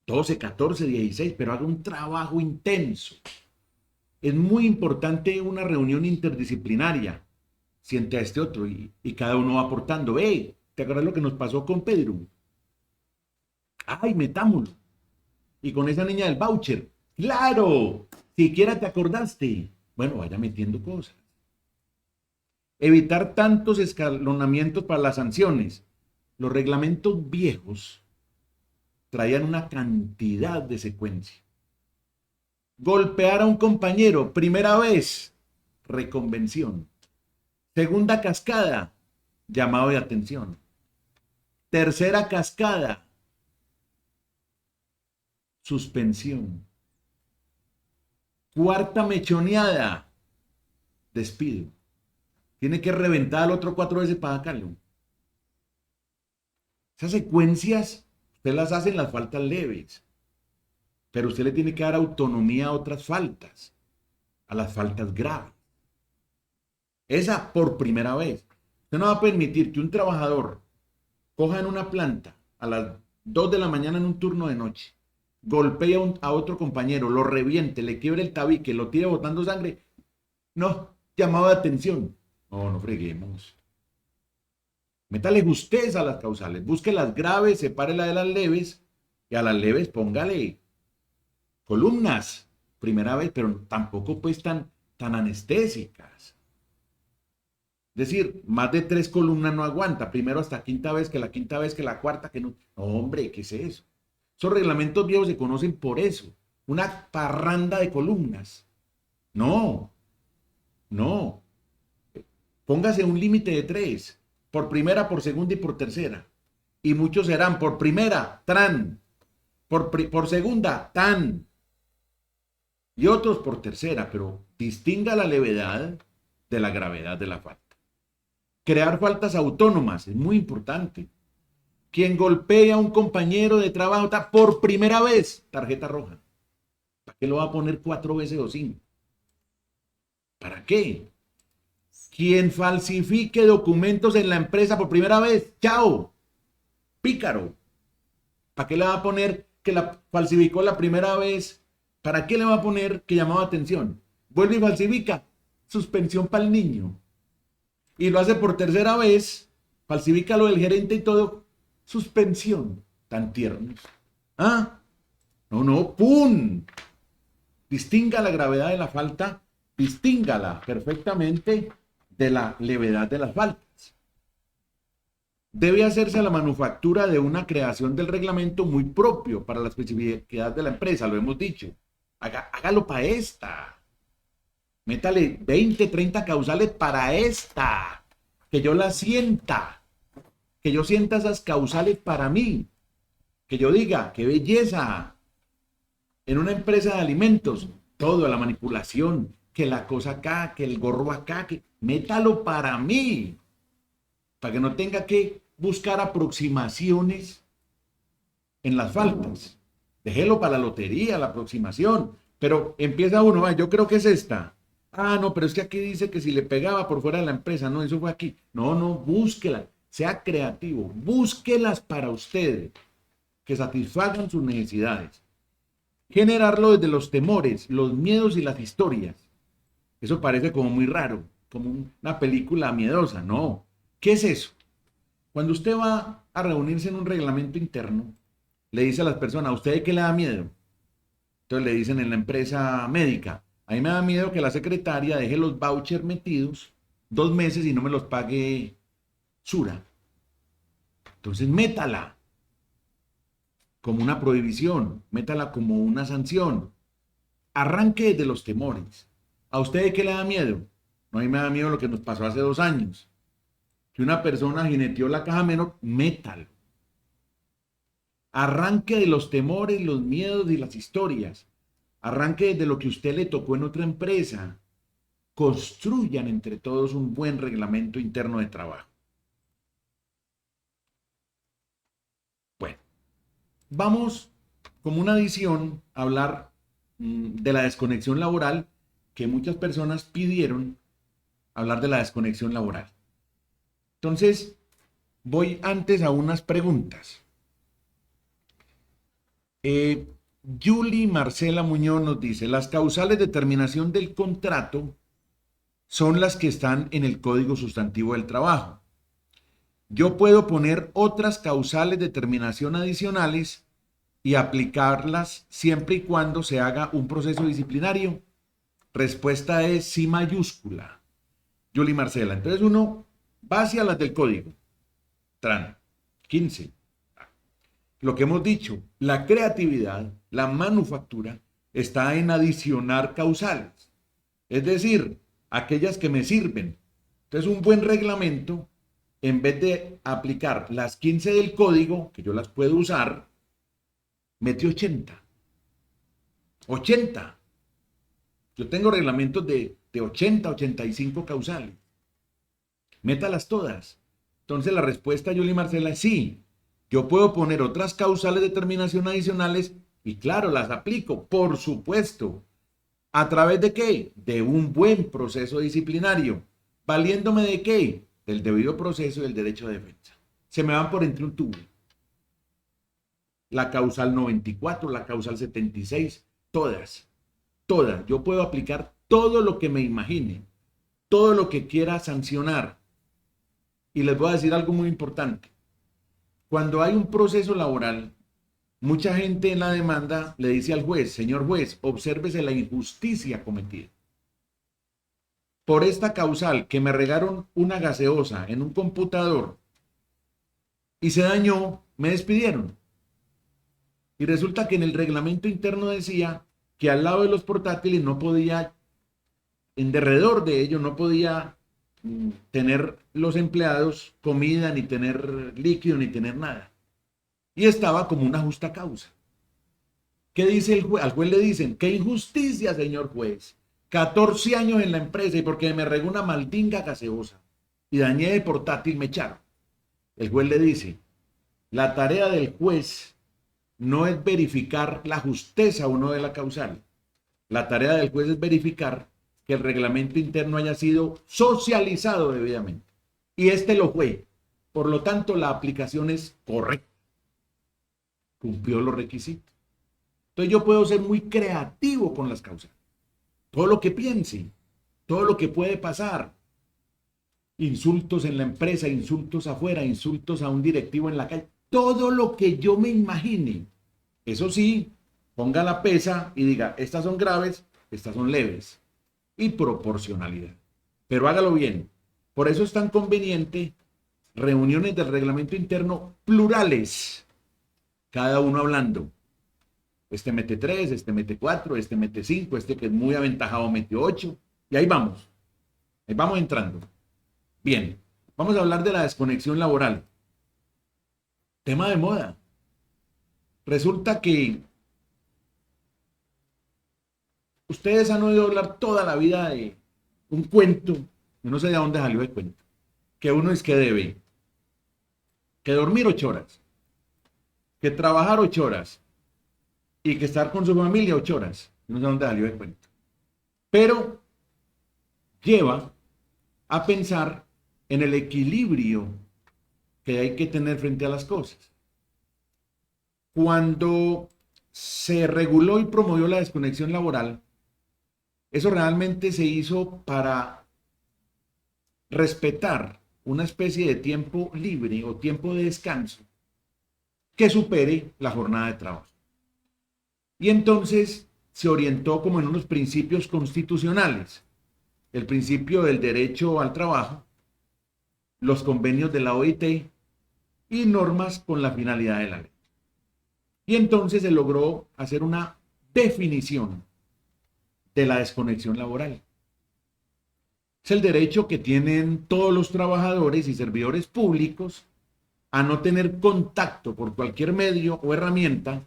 12, 14, 16, pero haga un trabajo intenso. Es muy importante una reunión interdisciplinaria. Siente a este otro y cada uno va aportando. ¿Te acuerdas lo que nos pasó con Pedro? ¡Ay, metámoslo! Y con esa niña del voucher. ¡Claro! Siquiera te acordaste. Bueno, vaya metiendo cosas. Evitar tantos escalonamientos para las sanciones. Los reglamentos viejos traían una cantidad de secuencia. Golpear a un compañero, primera vez, reconvención. Segunda cascada, llamado de atención. Tercera cascada, suspensión. Cuarta mechoneada, despido. Tiene que reventar al otro 4 veces para sacarlo. Esas secuencias, usted las hace en las faltas leves. Pero usted le tiene que dar autonomía a otras faltas, a las faltas graves. Esa por primera vez. Usted no va a permitir que un trabajador coja en una planta a las 2 de la mañana en un turno de noche, golpee a otro compañero, lo reviente, le quiebre el tabique, lo tire botando sangre. No, llamado de atención. No freguemos. Métale justeza a las causales, busque las graves, sepárela de las leves y a las leves póngale columnas, primera vez, pero tampoco pues tan anestésicas. Es decir, más de 3 columnas no aguanta, primero hasta quinta vez, que la quinta vez, que la cuarta, que no. No, hombre, ¿qué es eso? Esos reglamentos viejos se conocen por eso, una parranda de columnas. No. Póngase un límite de 3, por primera, por segunda y por tercera. Y muchos serán por primera, tran, por segunda, tan. Y otros por tercera, pero distinga la levedad de la gravedad de la falta. Crear faltas autónomas es muy importante. Quien golpea a un compañero de trabajo está por primera vez, tarjeta roja. ¿Para qué lo va a poner 4 veces o 5? ¿Para qué? Quien falsifique documentos en la empresa por primera vez, chao, pícaro. ¿Para qué le va a poner que la falsificó la primera vez? ¿Para qué le va a poner que llamaba atención? Vuelve y falsifica, suspensión para el niño. Y lo hace por tercera vez, falsifica lo del gerente y todo, suspensión. Tan tiernos. No, ¡pum! Distinga la gravedad de la falta, distíngala perfectamente de la levedad de las faltas. Debe hacerse la manufactura de una creación del reglamento muy propio para la especificidad de la empresa, lo hemos dicho. Hágalo para esta. Métale 20, 30 causales para esta. Que yo la sienta. Que yo sienta esas causales para mí. Que yo diga, qué belleza. En una empresa de alimentos, todo, la manipulación, que la cosa acá, que el gorro acá, que métalo para mí, para que no tenga que buscar aproximaciones en las faltas. Déjelo para la lotería, la aproximación. Pero empieza uno, "Ah, yo creo que es esta. Ah, no, pero es que aquí dice que si le pegaba por fuera de la empresa, no, eso fue aquí. No, no, búsquela, sea creativo, búsquelas para usted, que satisfagan sus necesidades. Generarlo desde los temores, los miedos y las historias. Eso parece como muy raro, como una película miedosa. No, ¿qué es eso? Cuando usted va a reunirse en un reglamento interno, le dice a las personas, ¿a usted qué le da miedo? Entonces le dicen en la empresa médica, a mí me da miedo que la secretaria deje los vouchers metidos 2 meses y no me los pague Sura. Entonces métala como una prohibición, métala como una sanción. Arranque de los temores. ¿A usted qué le da miedo? No, a mí me da miedo lo que nos pasó hace 2 años. Que una persona jineteó la caja menor, métalo. Arranque de los temores, los miedos y las historias. Arranque de lo que a usted le tocó en otra empresa. Construyan entre todos un buen reglamento interno de trabajo. Bueno, vamos como una adición a hablar de la desconexión laboral, que muchas personas pidieron hablar de la desconexión laboral. Entonces, voy antes a unas preguntas. Julie Marcela Muñoz nos dice, las causales de terminación del contrato son las que están en el Código Sustantivo del Trabajo. Yo puedo poner otras causales de terminación adicionales y aplicarlas siempre y cuando se haga un proceso disciplinario. Respuesta es sí mayúscula. Julie Marcela. Entonces uno va hacia las del código. Tran 15. Lo que hemos dicho, la creatividad, la manufactura, está en adicionar causales. Es decir, aquellas que me sirven. Entonces un buen reglamento, en vez de aplicar las 15 del código, que yo las puedo usar, mete 80. 80. Yo tengo reglamentos de 80, 85 causales. Métalas todas. Entonces la respuesta, Julie Marcela, es sí. Yo puedo poner otras causales de terminación adicionales y claro, las aplico, por supuesto. ¿A través de qué? De un buen proceso disciplinario. ¿Valiéndome de qué? Del debido proceso y del derecho de defensa. Se me van por entre un tubo. La causal 94, la causal 76, todas. Todas. Yo puedo aplicar todo lo que me imagine, todo lo que quiera sancionar. Y les voy a decir algo muy importante. Cuando hay un proceso laboral, mucha gente en la demanda le dice al juez, señor juez, obsérvese la injusticia cometida. Por esta causal que me regaron una gaseosa en un computador y se dañó, me despidieron. Y resulta que en el reglamento interno decía que al lado de los portátiles no podía, en derredor de ellos no podía tener los empleados comida, ni tener líquido, ni tener nada. Y estaba como una justa causa. ¿Qué dice el juez? Al juez le dicen, qué injusticia, señor juez. 14 años en la empresa y porque me regó una maldinga gaseosa y dañé el portátil me echaron. El juez le dice, la tarea del juez no es verificar la justeza o no de la causal. La tarea del juez es verificar que el reglamento interno haya sido socializado debidamente. Y este lo fue. Por lo tanto, la aplicación es correcta. Cumplió los requisitos. Entonces yo puedo ser muy creativo con las causas. Todo lo que piense, todo lo que puede pasar. Insultos en la empresa, insultos afuera, insultos a un directivo en la calle. Todo lo que yo me imagine. Eso sí, ponga la pesa y diga, estas son graves, estas son leves. Y proporcionalidad. Pero hágalo bien. Por eso es tan conveniente reuniones del reglamento interno plurales. Cada uno hablando. Este mete 3, este mete 4, este mete 5, este que es muy aventajado mete 8. Y ahí vamos. Ahí vamos entrando. Bien, vamos a hablar de la desconexión laboral. Tema de moda. Resulta que Ustedes han oído hablar toda la vida de un cuento, yo no sé de dónde salió el cuento, que uno es que debe que dormir 8 horas, que trabajar 8 horas y que estar con su familia 8 horas. Yo no sé de dónde salió el cuento. Pero lleva a pensar en el equilibrio que hay que tener frente a las cosas. Cuando se reguló y promovió la desconexión laboral, eso realmente se hizo para respetar una especie de tiempo libre o tiempo de descanso que supere la jornada de trabajo. Y entonces se orientó como en unos principios constitucionales, el principio del derecho al trabajo, los convenios de la OIT y normas con la finalidad de la ley. Y entonces se logró hacer una definición de la desconexión laboral. Es el derecho que tienen todos los trabajadores y servidores públicos a no tener contacto por cualquier medio o herramienta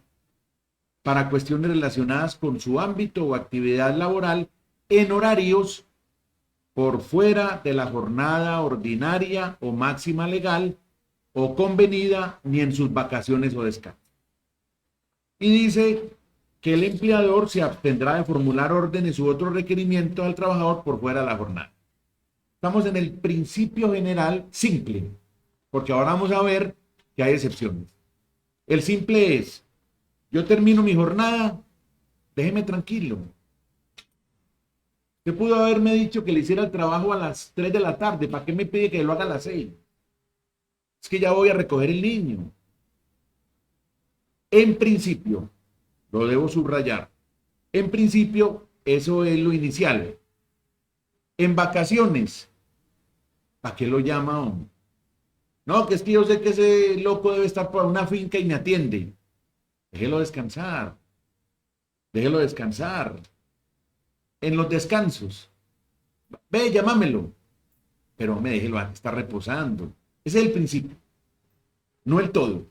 para cuestiones relacionadas con su ámbito o actividad laboral en horarios por fuera de la jornada ordinaria o máxima legal o convenida, ni en sus vacaciones o descanso. Y dice que el empleador se abstendrá de formular órdenes u otros requerimientos al trabajador por fuera de la jornada. Estamos en el principio general simple, porque ahora vamos a ver que hay excepciones. El simple es: yo termino mi jornada, déjeme tranquilo. Usted pudo haberme dicho que le hiciera el trabajo a las 3 de la tarde, ¿para qué me pide que lo haga a las 6? Es que ya voy a recoger el niño. En principio, lo debo subrayar, en principio eso es lo inicial. En vacaciones, ¿para qué lo llama, hombre? No, que es que yo sé que ese loco debe estar por una finca y me atiende. Déjelo descansar. Déjelo descansar. En los descansos, ve, llámamelo. Pero me déjelo, está reposando. Ese es el principio. No el todo.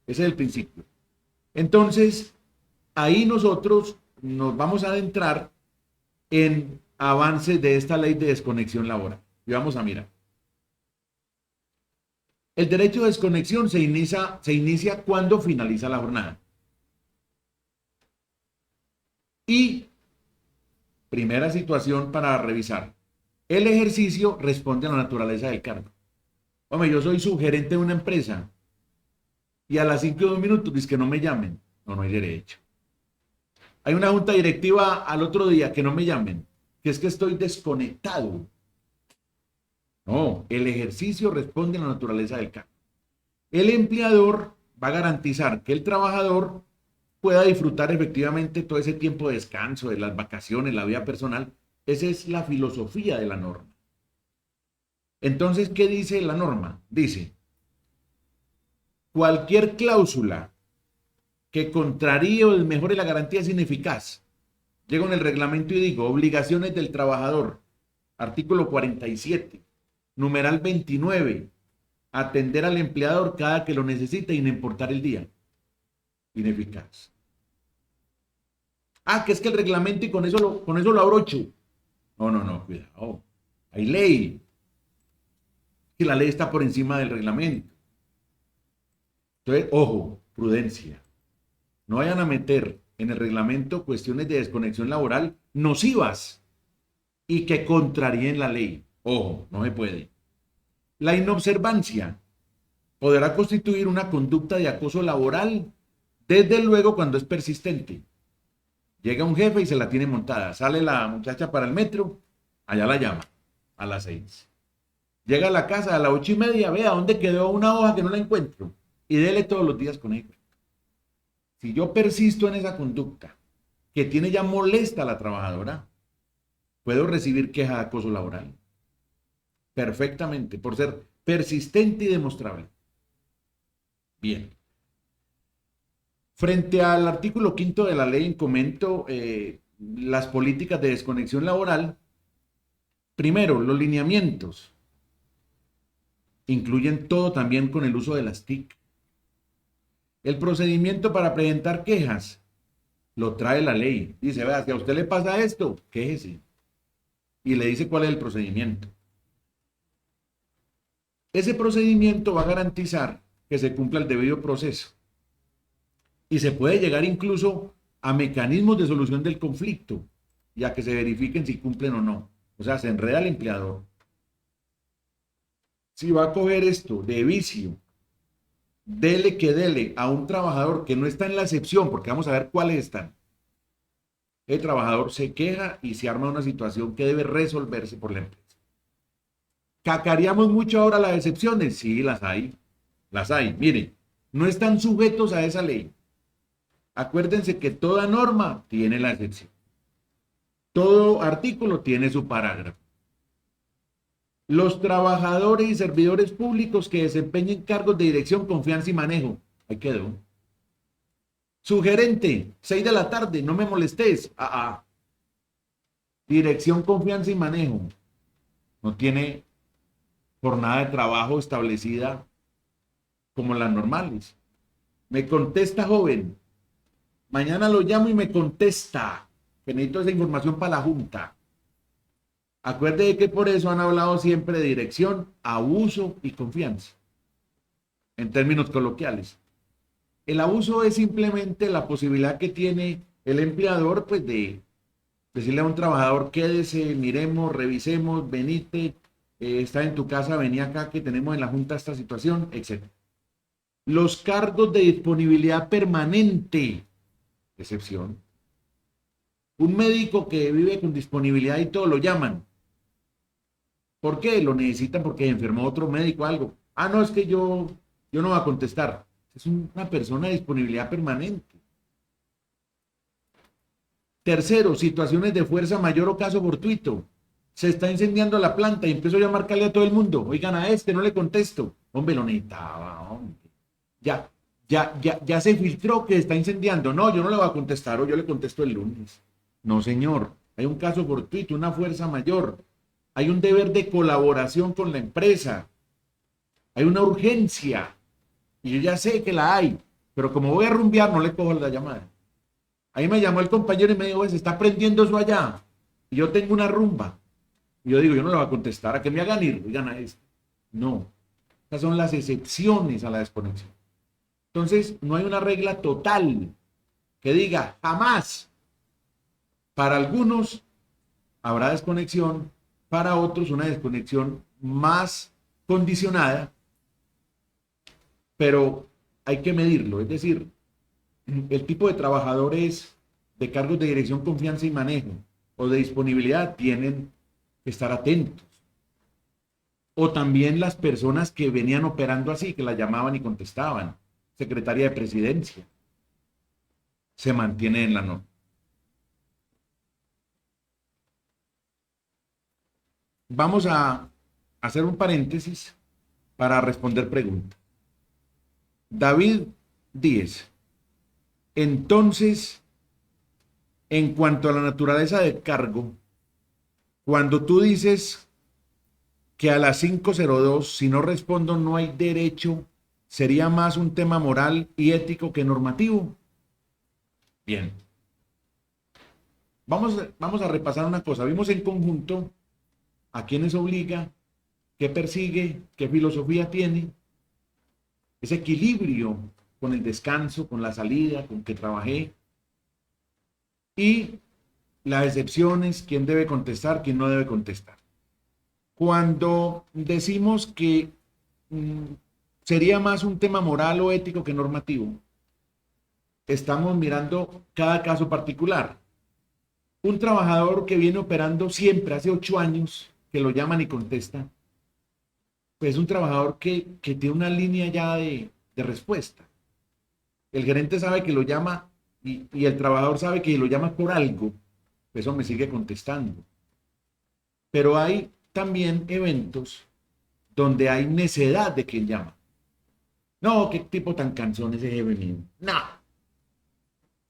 Ese es el principio. Entonces, ahí nosotros nos vamos a adentrar en avances de esta ley de desconexión laboral. Y vamos a mirar. El derecho de desconexión se inicia cuando finaliza la jornada. Y primera situación para revisar. El ejercicio responde a la naturaleza del cargo. Hombre, yo soy subgerente de una empresa y a las 5:02 dice que no me llamen. No hay derecho. Hay una junta directiva al otro día que no me llamen, que es que estoy desconectado. No, el ejercicio responde a la naturaleza del cargo. El empleador va a garantizar que el trabajador pueda disfrutar efectivamente todo ese tiempo de descanso, de las vacaciones, la vida personal. Esa es la filosofía de la norma. Entonces, ¿qué dice la norma? Dice: cualquier cláusula que contraríe o desmejore la garantía es ineficaz. Llego en el reglamento y digo: obligaciones del trabajador, artículo 47, numeral 29, atender al empleador cada que lo necesite y no importar el día. Ineficaz. Que es que el reglamento y con eso lo abrocho. No, cuidado. Hay ley. Que la ley está por encima del reglamento. Entonces, ojo, prudencia. No vayan a meter en el reglamento cuestiones de desconexión laboral nocivas y que contraríen la ley. Ojo, no se puede. La inobservancia podrá constituir una conducta de acoso laboral, desde luego cuando es persistente. Llega un jefe y se la tiene montada. Sale la muchacha para el metro, allá la llama, a las 6. Llega a la casa a las 8:30, vea dónde quedó una hoja que no la encuentro. Y dele todos los días con ella. Si yo persisto en esa conducta, que tiene ya molesta a la trabajadora, puedo recibir queja de acoso laboral. Perfectamente, por ser persistente y demostrable. Bien. Frente al artículo 5 de la ley en comento, las políticas de desconexión laboral, primero, los lineamientos incluyen todo también con el uso de las TIC. El procedimiento para presentar quejas lo trae la ley. Dice, vea, si a usted le pasa esto, quéjese. Y le dice cuál es el procedimiento. Ese procedimiento va a garantizar que se cumpla el debido proceso. Y se puede llegar incluso a mecanismos de solución del conflicto, ya que se verifiquen si cumplen o no. O sea, se enreda el empleador. Si va a coger esto de vicio, dele que dele a un trabajador que no está en la excepción, porque vamos a ver cuáles están. El trabajador se queja y se arma una situación que debe resolverse por la empresa. ¿Cacareamos mucho ahora las excepciones? Sí, las hay. Las hay. Miren, no están sujetos a esa ley. Acuérdense que toda norma tiene la excepción. Todo artículo tiene su parágrafo. Los trabajadores y servidores públicos que desempeñen cargos de dirección, confianza y manejo. Ahí quedó. Su gerente, 6 de la tarde, no me molestes. Dirección, confianza y manejo. No tiene jornada de trabajo establecida como las normales. Me contesta, joven. Mañana lo llamo y me contesta. Que necesito esa información para la junta. Acuérdate que por eso han hablado siempre de dirección, abuso y confianza. En términos coloquiales. El abuso es simplemente la posibilidad que tiene el empleador, pues, de decirle a un trabajador, quédese, miremos, revisemos, venite, está en tu casa, vení acá que tenemos en la junta esta situación, etc. Los cargos de disponibilidad permanente, excepción. Un médico que vive con disponibilidad y todo lo llaman. ¿Por qué? Lo necesitan porque enfermó otro médico o algo. No, es que yo no voy a contestar. Es una persona de disponibilidad permanente. Tercero, situaciones de fuerza mayor o caso fortuito. Se está incendiando la planta y empiezo yo a marcarle a todo el mundo. Oigan, a este no le contesto. Hombre, lo necesitaba, hombre. Ya se filtró que está incendiando. No, yo no le voy a contestar o yo le contesto el lunes. No, señor. Hay un caso fortuito, una fuerza mayor. Hay un deber de colaboración con la empresa. Hay una urgencia. Y yo ya sé que la hay. Pero como voy a rumbear, no le cojo la llamada. Ahí me llamó el compañero y me dijo, se está prendiendo eso allá. Y yo tengo una rumba. Y yo digo, yo no le voy a contestar. A que me hagan ir. Digan a esto. No. Estas son las excepciones a la desconexión. Entonces, no hay una regla total que diga jamás. Para algunos habrá desconexión, para otros una desconexión más condicionada, pero hay que medirlo. Es decir, el tipo de trabajadores de cargos de dirección, confianza y manejo o de disponibilidad tienen que estar atentos. O también las personas que venían operando así, que la llamaban y contestaban. Secretaría de Presidencia. Se mantiene en la norma. Vamos a hacer un paréntesis para responder preguntas. David Díez. Entonces, en cuanto a la naturaleza del cargo, cuando tú dices que a las 5:02, si no respondo, no hay derecho, ¿sería más un tema moral y ético que normativo? Bien. Vamos a repasar una cosa. Vimos en conjunto a quiénes obliga, qué persigue, qué filosofía tiene, ese equilibrio con el descanso, con la salida, con que trabajé, y las excepciones, quién debe contestar, quién no debe contestar. Cuando decimos que sería más un tema moral o ético que normativo, estamos mirando cada caso particular. Un trabajador que viene operando siempre, hace 8 años, que lo llaman y contesta, pues es un trabajador que tiene una línea ya de respuesta. El gerente sabe que lo llama y el trabajador sabe que lo llama por algo, pues eso me sigue contestando. Pero hay también eventos donde hay necedad de quien llama. No, qué tipo tan cansón ese jefe mío. No.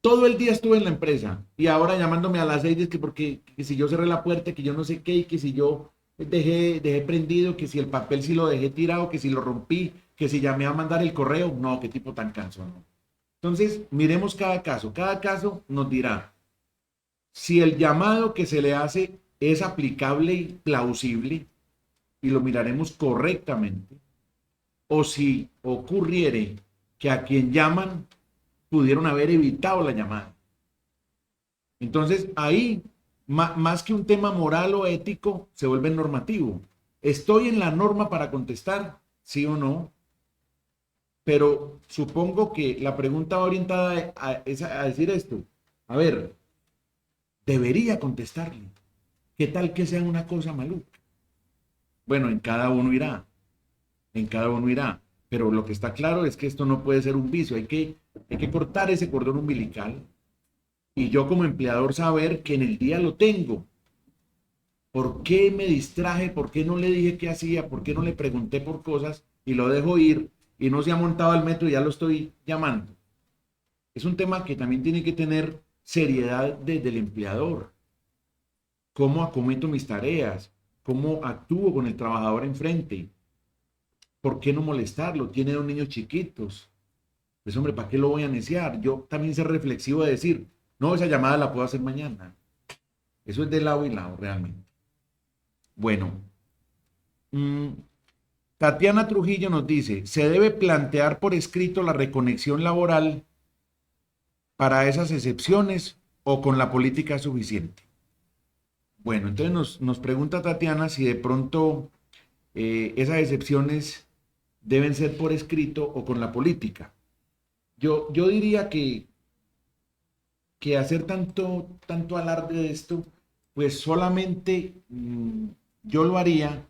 Todo el día estuve en la empresa y ahora llamándome a las 6 es que porque que si yo cerré la puerta, que yo no sé qué, y que si yo dejé prendido, que si el papel si lo dejé tirado, que si lo rompí, que si llamé a mandar el correo. No, qué tipo tan cansón. Entonces, miremos cada caso. Cada caso nos dirá si el llamado que se le hace es aplicable y plausible, y lo miraremos correctamente, o si ocurriere que a quien llaman pudieron haber evitado la llamada. Entonces, ahí, más que un tema moral o ético, se vuelve normativo. ¿Estoy en la norma para contestar? ¿Sí o no? Pero supongo que la pregunta va orientada a decir esto. A ver, debería contestarle. ¿Qué tal que sea una cosa maluca? Bueno, en cada uno irá. En cada uno irá. Pero lo que está claro es que esto no puede ser un vicio. Hay que cortar ese cordón umbilical. Y yo como empleador saber que en el día lo tengo. ¿Por qué me distraje? ¿Por qué no le dije qué hacía? ¿Por qué no le pregunté por cosas y lo dejo ir y no se ha montado al metro y ya lo estoy llamando? Es un tema que también tiene que tener seriedad desde el empleador. ¿Cómo acometo mis tareas? ¿Cómo actúo con el trabajador enfrente? ¿Por qué no molestarlo? Tiene dos niños chiquitos. Pues hombre, ¿para qué lo voy a neciar? Yo también ser reflexivo de decir, no, esa llamada la puedo hacer mañana. Eso es de lado y lado realmente. Bueno, Tatiana Trujillo nos dice, ¿se debe plantear por escrito la reconexión laboral para esas excepciones o con la política es suficiente? Bueno, entonces nos pregunta Tatiana si de pronto esas excepciones deben ser por escrito o con la política. Yo diría que hacer tanto alarde de esto, pues solamente yo lo haría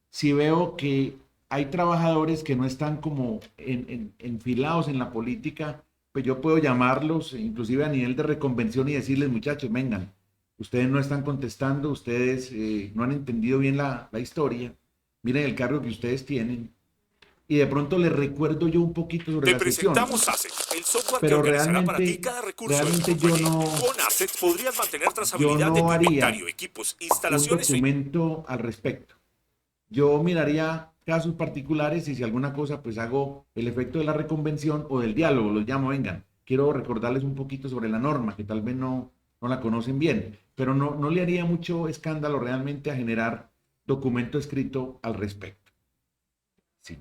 si veo que hay trabajadores que no están como enfilados en la política, pues yo puedo llamarlos, inclusive a nivel de reconvención y decirles, muchachos, vengan, ustedes no están contestando, ustedes no han entendido bien la historia, miren el cargo que ustedes tienen, y de pronto les recuerdo yo un poquito sobre Te la sesión. presentamos Asset, el software que Pero organizará para ti realmente, cada recurso de tu yo compañía. no, Con Asset podrías mantener yo trazabilidad de no tu haría inventario, equipos, un instalaciones. documento al respecto. Yo miraría casos particulares y si alguna cosa, pues hago el efecto de la reconvención o del diálogo, los llamo, vengan, quiero recordarles un poquito sobre la norma, que tal vez no la conocen bien, pero no le haría mucho escándalo realmente a generar documento escrito al respecto. Sí.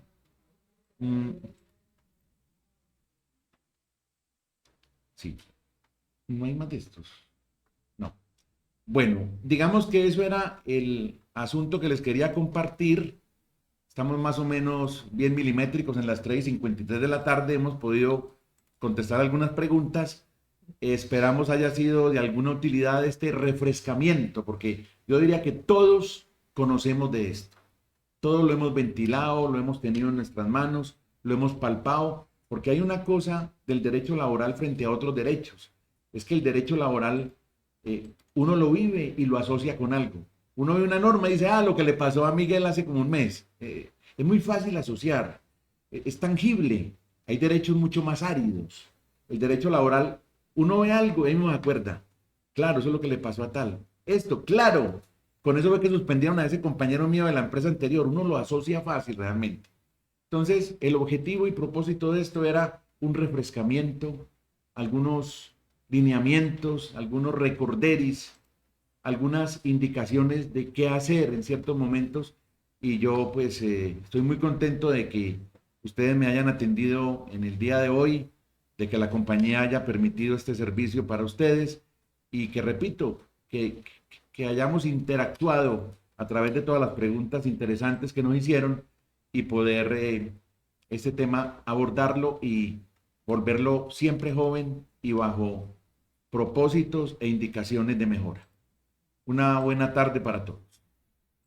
Sí. No hay más de estos. No. Bueno, digamos que eso era el asunto que les quería compartir. Estamos más o menos bien milimétricos en las 3:53 de la tarde. Hemos podido contestar algunas preguntas. Esperamos haya sido de alguna utilidad este refrescamiento, porque yo diría que todos conocemos de esto. Todos lo hemos ventilado, lo hemos tenido en nuestras manos, lo hemos palpado, porque hay una cosa del derecho laboral frente a otros derechos. Es que el derecho laboral uno lo vive y lo asocia con algo. Uno ve una norma y dice, lo que le pasó a Miguel hace como un mes. Es muy fácil asociar, es tangible. Hay derechos mucho más áridos. El derecho laboral, uno ve algo y no me acuerda. Claro, eso es lo que le pasó a tal. Esto, claro. Con eso fue que suspendieron a ese compañero mío de la empresa anterior. Uno lo asocia fácil realmente. Entonces, el objetivo y propósito de esto era un refrescamiento, algunos lineamientos, algunos recorderis, algunas indicaciones de qué hacer en ciertos momentos. Y yo pues estoy muy contento de que ustedes me hayan atendido en el día de hoy, de que la compañía haya permitido este servicio para ustedes y que, repito, que hayamos interactuado a través de todas las preguntas interesantes que nos hicieron y poder este tema abordarlo y volverlo siempre joven y bajo propósitos e indicaciones de mejora. Una buena tarde para todos.